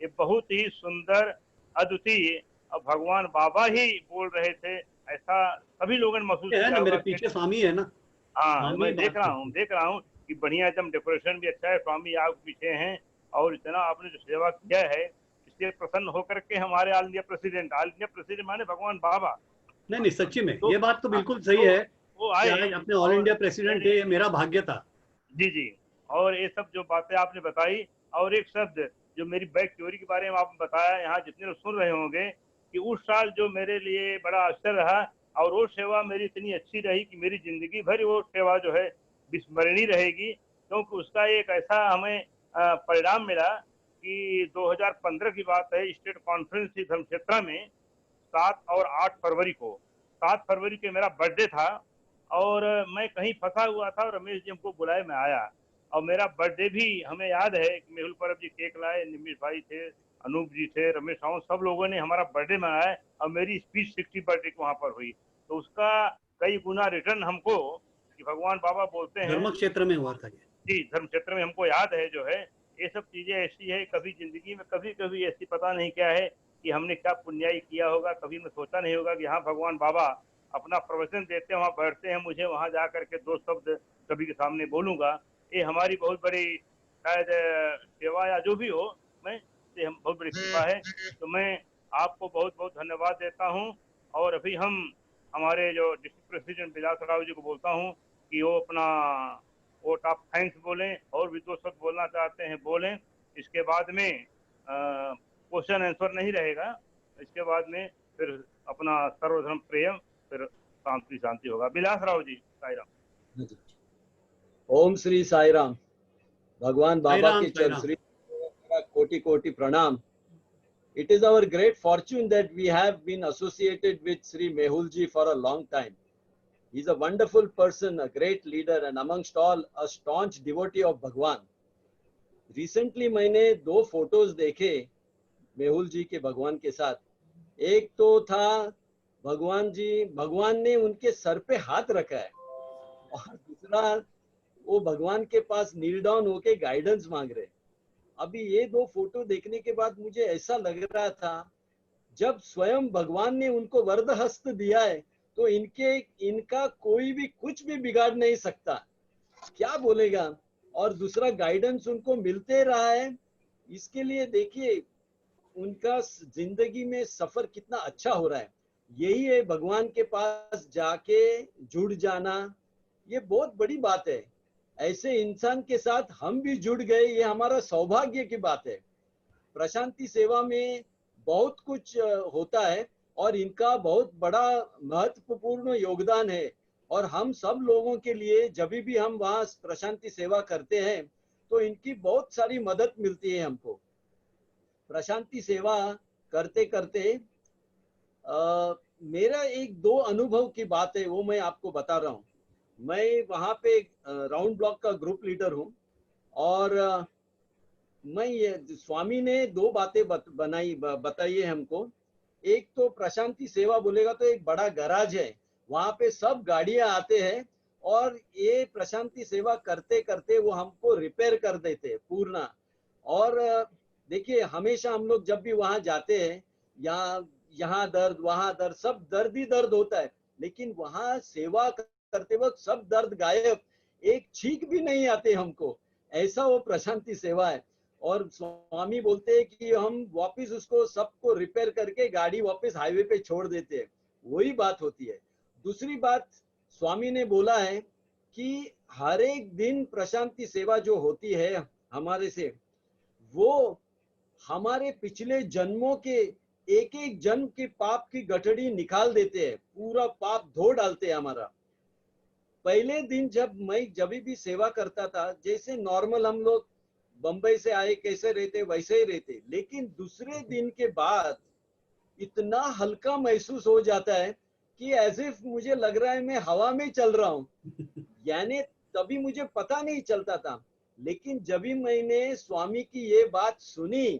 ये बहुत ही सुंदर, अद्वितीय, और भगवान बाबा ही बोल रहे थे, ऐसा सभी लोगों ने महसूस किया। मेरे पीछे स्वामी है ना। हाँ, मैं देख रहा हूँ कि बढ़िया एकदम डेकोरेशन भी अच्छा है, स्वामी आप पीछे हैं, और इतना आपने जो सेवा किया है, इससे प्रसन्न होकर के हमारे ऑल इंडिया प्रेसिडेंट माने भगवान बाबा। नहीं, सच्ची में ये बात तो बिल्कुल सही है, वो आए अपने ऑल इंडिया प्रेसिडेंट है, मेरा भाग्य था। जी। और ये सब जो बातें आपने बताई, और एक शब्द जो मेरी बैक चोरी के बारे में आपने बताया, यहाँ जितने लोग सुन रहे होंगे, कि उस साल जो मेरे लिए बड़ा अवसर रहा, और वो सेवा मेरी इतनी अच्छी रही कि मेरी जिंदगी भर वो सेवा जो है विस्मरणीय रहेगी, क्योंकि उसका एक ऐसा हमें परिणाम मिला कि 2015 की बात है, स्टेट कॉन्फ्रेंस थी धर्मक्षेत्र में 7 और 8 फरवरी को। 7 फरवरी के मेरा बर्थडे था और मैं कहीं फंसा हुआ था और रमेश जी हमको बुलाए, मैं आया। और मेरा बर्थडे भी हमें याद है कि मेहुल परब जी केक लाए, निमिष भाई थे, अनूप जी थे, रमेश साहू, सब लोगों ने हमारा बर्थडे मनाया और मेरी स्पीच 60 बर्थडे की वहां पर हुई। तो उसका कई गुना रिटर्न हमको कि भगवान बाबा बोलते हैं, धर्म क्षेत्र में हुआ था ये। जी, धर्म क्षेत्र में हमको याद है जो है, ये सब चीजें ऐसी है, कभी जिंदगी में कभी कभी ऐसी पता नहीं क्या है कि हमने क्या पुण्याई किया होगा, कभी मैं सोचा नहीं होगा कि हाँ भगवान बाबा अपना प्रवचन देते हैं, वहाँ बैठते हैं, मुझे वहाँ जा करके 2 शब्द सभी के सामने बोलूंगा। ये हमारी बहुत बड़ी शायद सेवा या जो भी हो, मैं ये हम बहुत बड़ी कृपा है। तो मैं आपको बहुत बहुत धन्यवाद देता हूँ। और अभी हम हमारे जो डिस्ट्रिक्ट प्रेसिडेंट बिलास राव जी को बोलता हूँ कि वो अपना वोट ऑफ थैंक्स बोलें, और भी 2 शब्द बोलना चाहते हैं बोलें। इसके बाद में क्वेश्चन आंसर नहीं रहेगा, इसके बाद में फिर अपना सर्वधर्म प्रेम, फिर शांति शांति होगा। बिलास राव जी, साई राम। ओम श्री साई राम। भगवान बाबा राम, के साई चरण राम। श्री कोटि कोटि प्रणाम। It is our great fortune that we have been associated with Sri Mehul ji for a long time. He is a wonderful person, a great leader, and amongst all, a staunch devotee of Bhagwan. Recently मैंने 2 फोटोज देखे मेहुल जी के भगवान के साथ। एक तो था भगवान ने उनके सर पे हाथ रखा है, और दूसरा वो भगवान के पास नील डाउन होके गाइडेंस मांग रहे। अभी ये 2 फोटो देखने के बाद मुझे ऐसा लग रहा था, जब स्वयं भगवान ने उनको वरद हस्त दिया है तो इनका कोई भी कुछ भी बिगाड़ नहीं सकता, क्या बोलेगा। और दूसरा गाइडेंस उनको मिलते रहा है, इसके लिए देखिए उनका जिंदगी में सफर कितना अच्छा हो रहा है। यही है भगवान के पास जाके जुड़ जाना, ये बहुत बड़ी बात है। ऐसे इंसान के साथ हम भी जुड़ गए, ये हमारा सौभाग्य की बात है। प्रशांति सेवा में बहुत कुछ होता है और इनका बहुत बड़ा महत्वपूर्ण योगदान है, और हम सब लोगों के लिए जब भी हम वहाँ प्रशांति सेवा करते हैं तो इनकी बहुत सारी मदद मिलती है हमको। प्रशांति सेवा करते करते मेरा 1-2 अनुभव की बात है, वो मैं आपको बता रहा हूँ। मैं वहाँ पे राउंड ब्लॉक का ग्रुप लीडर हूँ, और स्वामी ने 2 बातें बताई है हमको। एक तो प्रशांति सेवा बोलेगा तो एक बड़ा गैराज है, वहाँ पे सब गाड़ियां आते हैं, और ये प्रशांति सेवा करते करते वो हमको रिपेयर कर देते हैं पूर्ण। और देखिए हमेशा हम लोग जब भी वहाँ जाते हैं, यहाँ दर्द वहाँ दर्द, सब दर्द ही दर्द होता है, लेकिन वहाँ सेवा करते वक्त सब दर्द गायब, एक छींक भी नहीं आते हमको, ऐसा वो प्रशांति सेवा है। और स्वामी बोलते हैं कि हम वापस उसको सबको रिपेयर करके गाड़ी वापस हाईवे पे छोड़ देते हैं, वही बात होती है। दूसरी बात, स्वामी ने बोला है कि हर एक दिन प्रशांति सेवा जो होती है हमारे से, वो हमारे पिछले जन्मों के एक एक जन्म के पाप की गठड़ी निकाल देते हैं, पूरा पाप धो डालते हैं हमारा। पहले दिन जब भी सेवा करता था, जैसे नॉर्मल हम लोग बंबई से आए कैसे रहते वैसे ही रहते, लेकिन दूसरे दिन के बाद इतना हल्का महसूस हो जाता है कि एज इफ मुझे लग रहा है मैं हवा में चल रहा हूँ। यानी तभी मुझे पता नहीं चलता था, लेकिन जब भी मैंने स्वामी की ये बात सुनी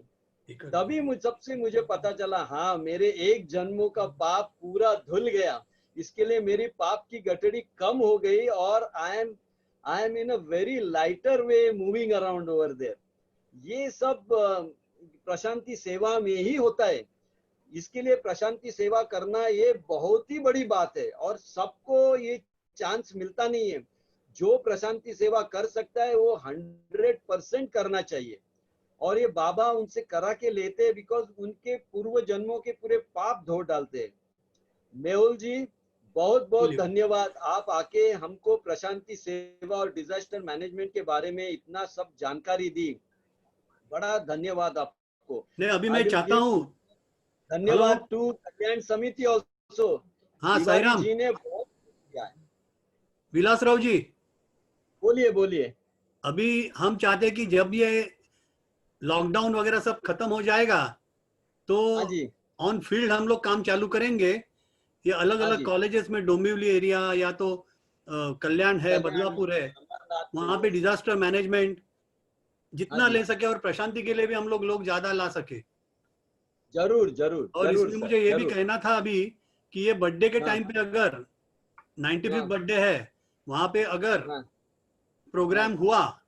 तभी मुझे पता चला, हाँ मेरे एक जन्मों का पाप पूरा धुल गया, इसके लिए मेरी पाप की गठड़ी कम हो गई, और I am in a very lighter way moving around over there. ये सब प्रशांति सेवा में ही होता है, इसके लिए प्रशांति सेवा करना ये बहुत ही बड़ी बात है, और सबको ये चांस मिलता नहीं है। जो प्रशांति सेवा कर सकता है वो 100% करना चाहिए, और ये बाबा उनसे करा के लेते हैं, बिकॉज उनके पूर्व जन्मों के पूरे पाप धो डालते हैं। मेहुल जी बहुत बहुत धन्यवाद, आप आके हमको प्रशांति सेवा और डिजास्टर मैनेजमेंट के बारे में इतना सब जानकारी दी, बड़ा धन्यवाद आपको। नहीं, अभी मैं चाहता हूँ धन्यवाद टू कल्याण समिति ऑल्सो, हाँ तिवारी साईराम, जी ने बहुत किया है। विलासराव जी, बोलिए बोलिए। अभी हम चाहते हैं कि जब ये लॉकडाउन वगैरह सब खत्म हो जाएगा तो हाँ जी, ऑन फील्ड हम लोग काम चालू करेंगे। ये अलग हाँ अलग जी। कॉलेजेस में डोंबिवली एरिया या तो कल्याण है, कल्याण, बदलापुर है, अमरनाथ वहाँ पे डिजास्टर मैनेजमेंट हाँ जितना जी, ले सके और प्रशांति के लिए भी हम लोग ज्यादा ला सके। जरूर जरूर और जरूर इसमें सर, मुझे ये भी जरूर। कहना था अभी कि ये बर्थडे के हाँ टाइम पे अगर 95th हाँ बर्थडे है, वहाँ पे अगर हाँ प्रोग्राम हाँ। हुआ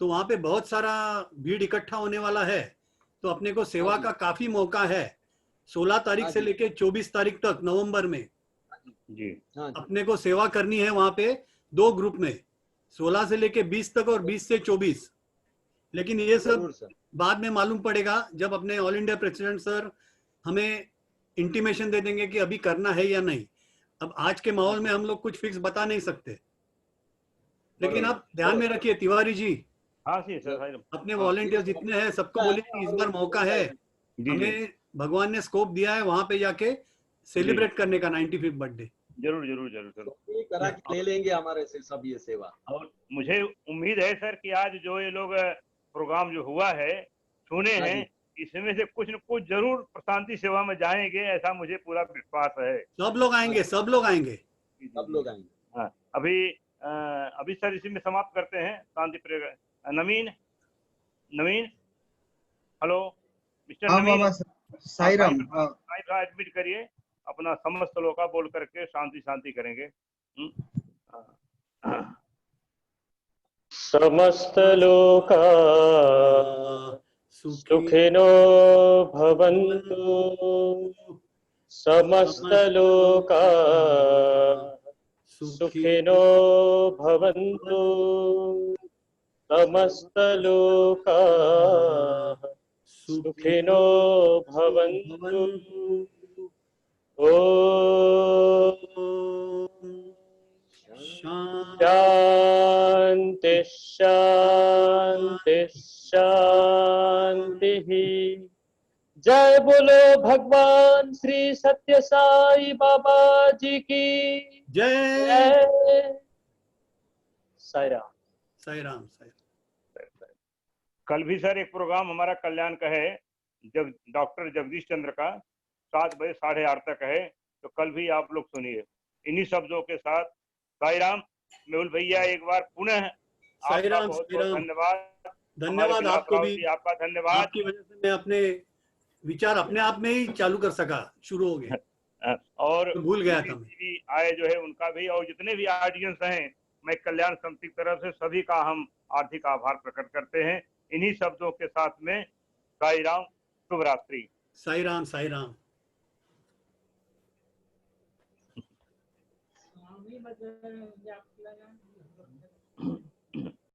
तो वहाँ पे बहुत सारा भीड़ इकट्ठा होने वाला है, तो अपने को हाँ सेवा जी, का काफी मौका है। 16 तारीख हाँ से जी, लेके 24 तारीख तक नवंबर में जी हाँ जी, अपने को सेवा करनी है वहाँ पे 2 ग्रुप में, 16 से लेके 20 तक और 20 से 24। लेकिन ये सब जरूर सर। बाद में मालूम पड़ेगा जब अपने ऑल इंडिया प्रेसिडेंट सर हमें इंटीमेशन दे देंगे कि अभी करना है या नहीं। अब आज के हाँ माहौल जी, में हम लोग कुछ फिक्स बता नहीं सकते, लेकिन बरोबर आप ध्यान में रखिए तिवारी जी, हाँ जी सर, जरूर। अपने हाँ वॉलेंटियर्स ये जितने हैं सबको है बोलिए कि इस और बार वो मौका होता है, ही। जी जी हमें भगवान ने स्कोप दिया है वहां पे जाके जी, सेलिब्रेट करने का 95th बर्थडे। जरूर जरूर जरूर जरूर। तो ये करा के ले लेंगे हमारे से सब ये सेवा। और मुझे उम्मीद है सर कि आज जो ये लोग प्रोग्राम जो हुआ है सुने हाँ हैं, जी, इसमें से कुछ न कुछ जरूर प्रशांति सेवा में जाएंगे, ऐसा मुझे पूरा विश्वास है। सब लोग हाँ आएंगे, जी, सब लोग आएंगे। जी जी सब जी। लोग आएंगे। हाँ, अभी अभी सर इसी में समाप्त करते हैं शांति प्रेरक। नवीन, नवीन, हेलो मिस्टर हाँ नवीन। बाबा हाँ, साईराम। साईं का एडमिट करिए, अपना समस्त लोका बोल करके शांति शांति करेंगे। हाँ। समस्त लोका सुखिनो भवन्तु, समस्त लोका सुखिनो भवन्तु, समस्त लोका सुखिनो भवन्तु। ओम शांति शांति शांति। जय बोलो भगवान श्री सत्य साई बाबा जी की जय। जय। साईराम। साईराम साईराम। कल भी सर एक प्रोग्राम हमारा कल्याण का है, जब डॉक्टर जगदीश चंद्र का 7 बजे 8:30 तक है, तो कल भी आप लोग सुनिए। इन्हीं शब्दों के साथ साईराम। मेहुल भैया एक बार पुनः आपका साईराम बहुत बहुत साईराम। धन्यवाद। हमारे धन्यवाद आपको विलासराव भी, जी आपका धन्यवाद। आपकी वजह से मैं अपने विचार अपने आप में ही चालू कर सका, शुरू हो गए, और तो भूल गया था मैं। भी आए जो है उनका भी, और जितने भी ऑडियंस हैं, मैं कल्याण समिति की तरफ से सभी का हम हार्दिक आभार प्रकट करते हैं। इन्हीं शब्दों के साथ में साईराम, शुभ रात्रि। साईराम साईराम। स्वामी बदल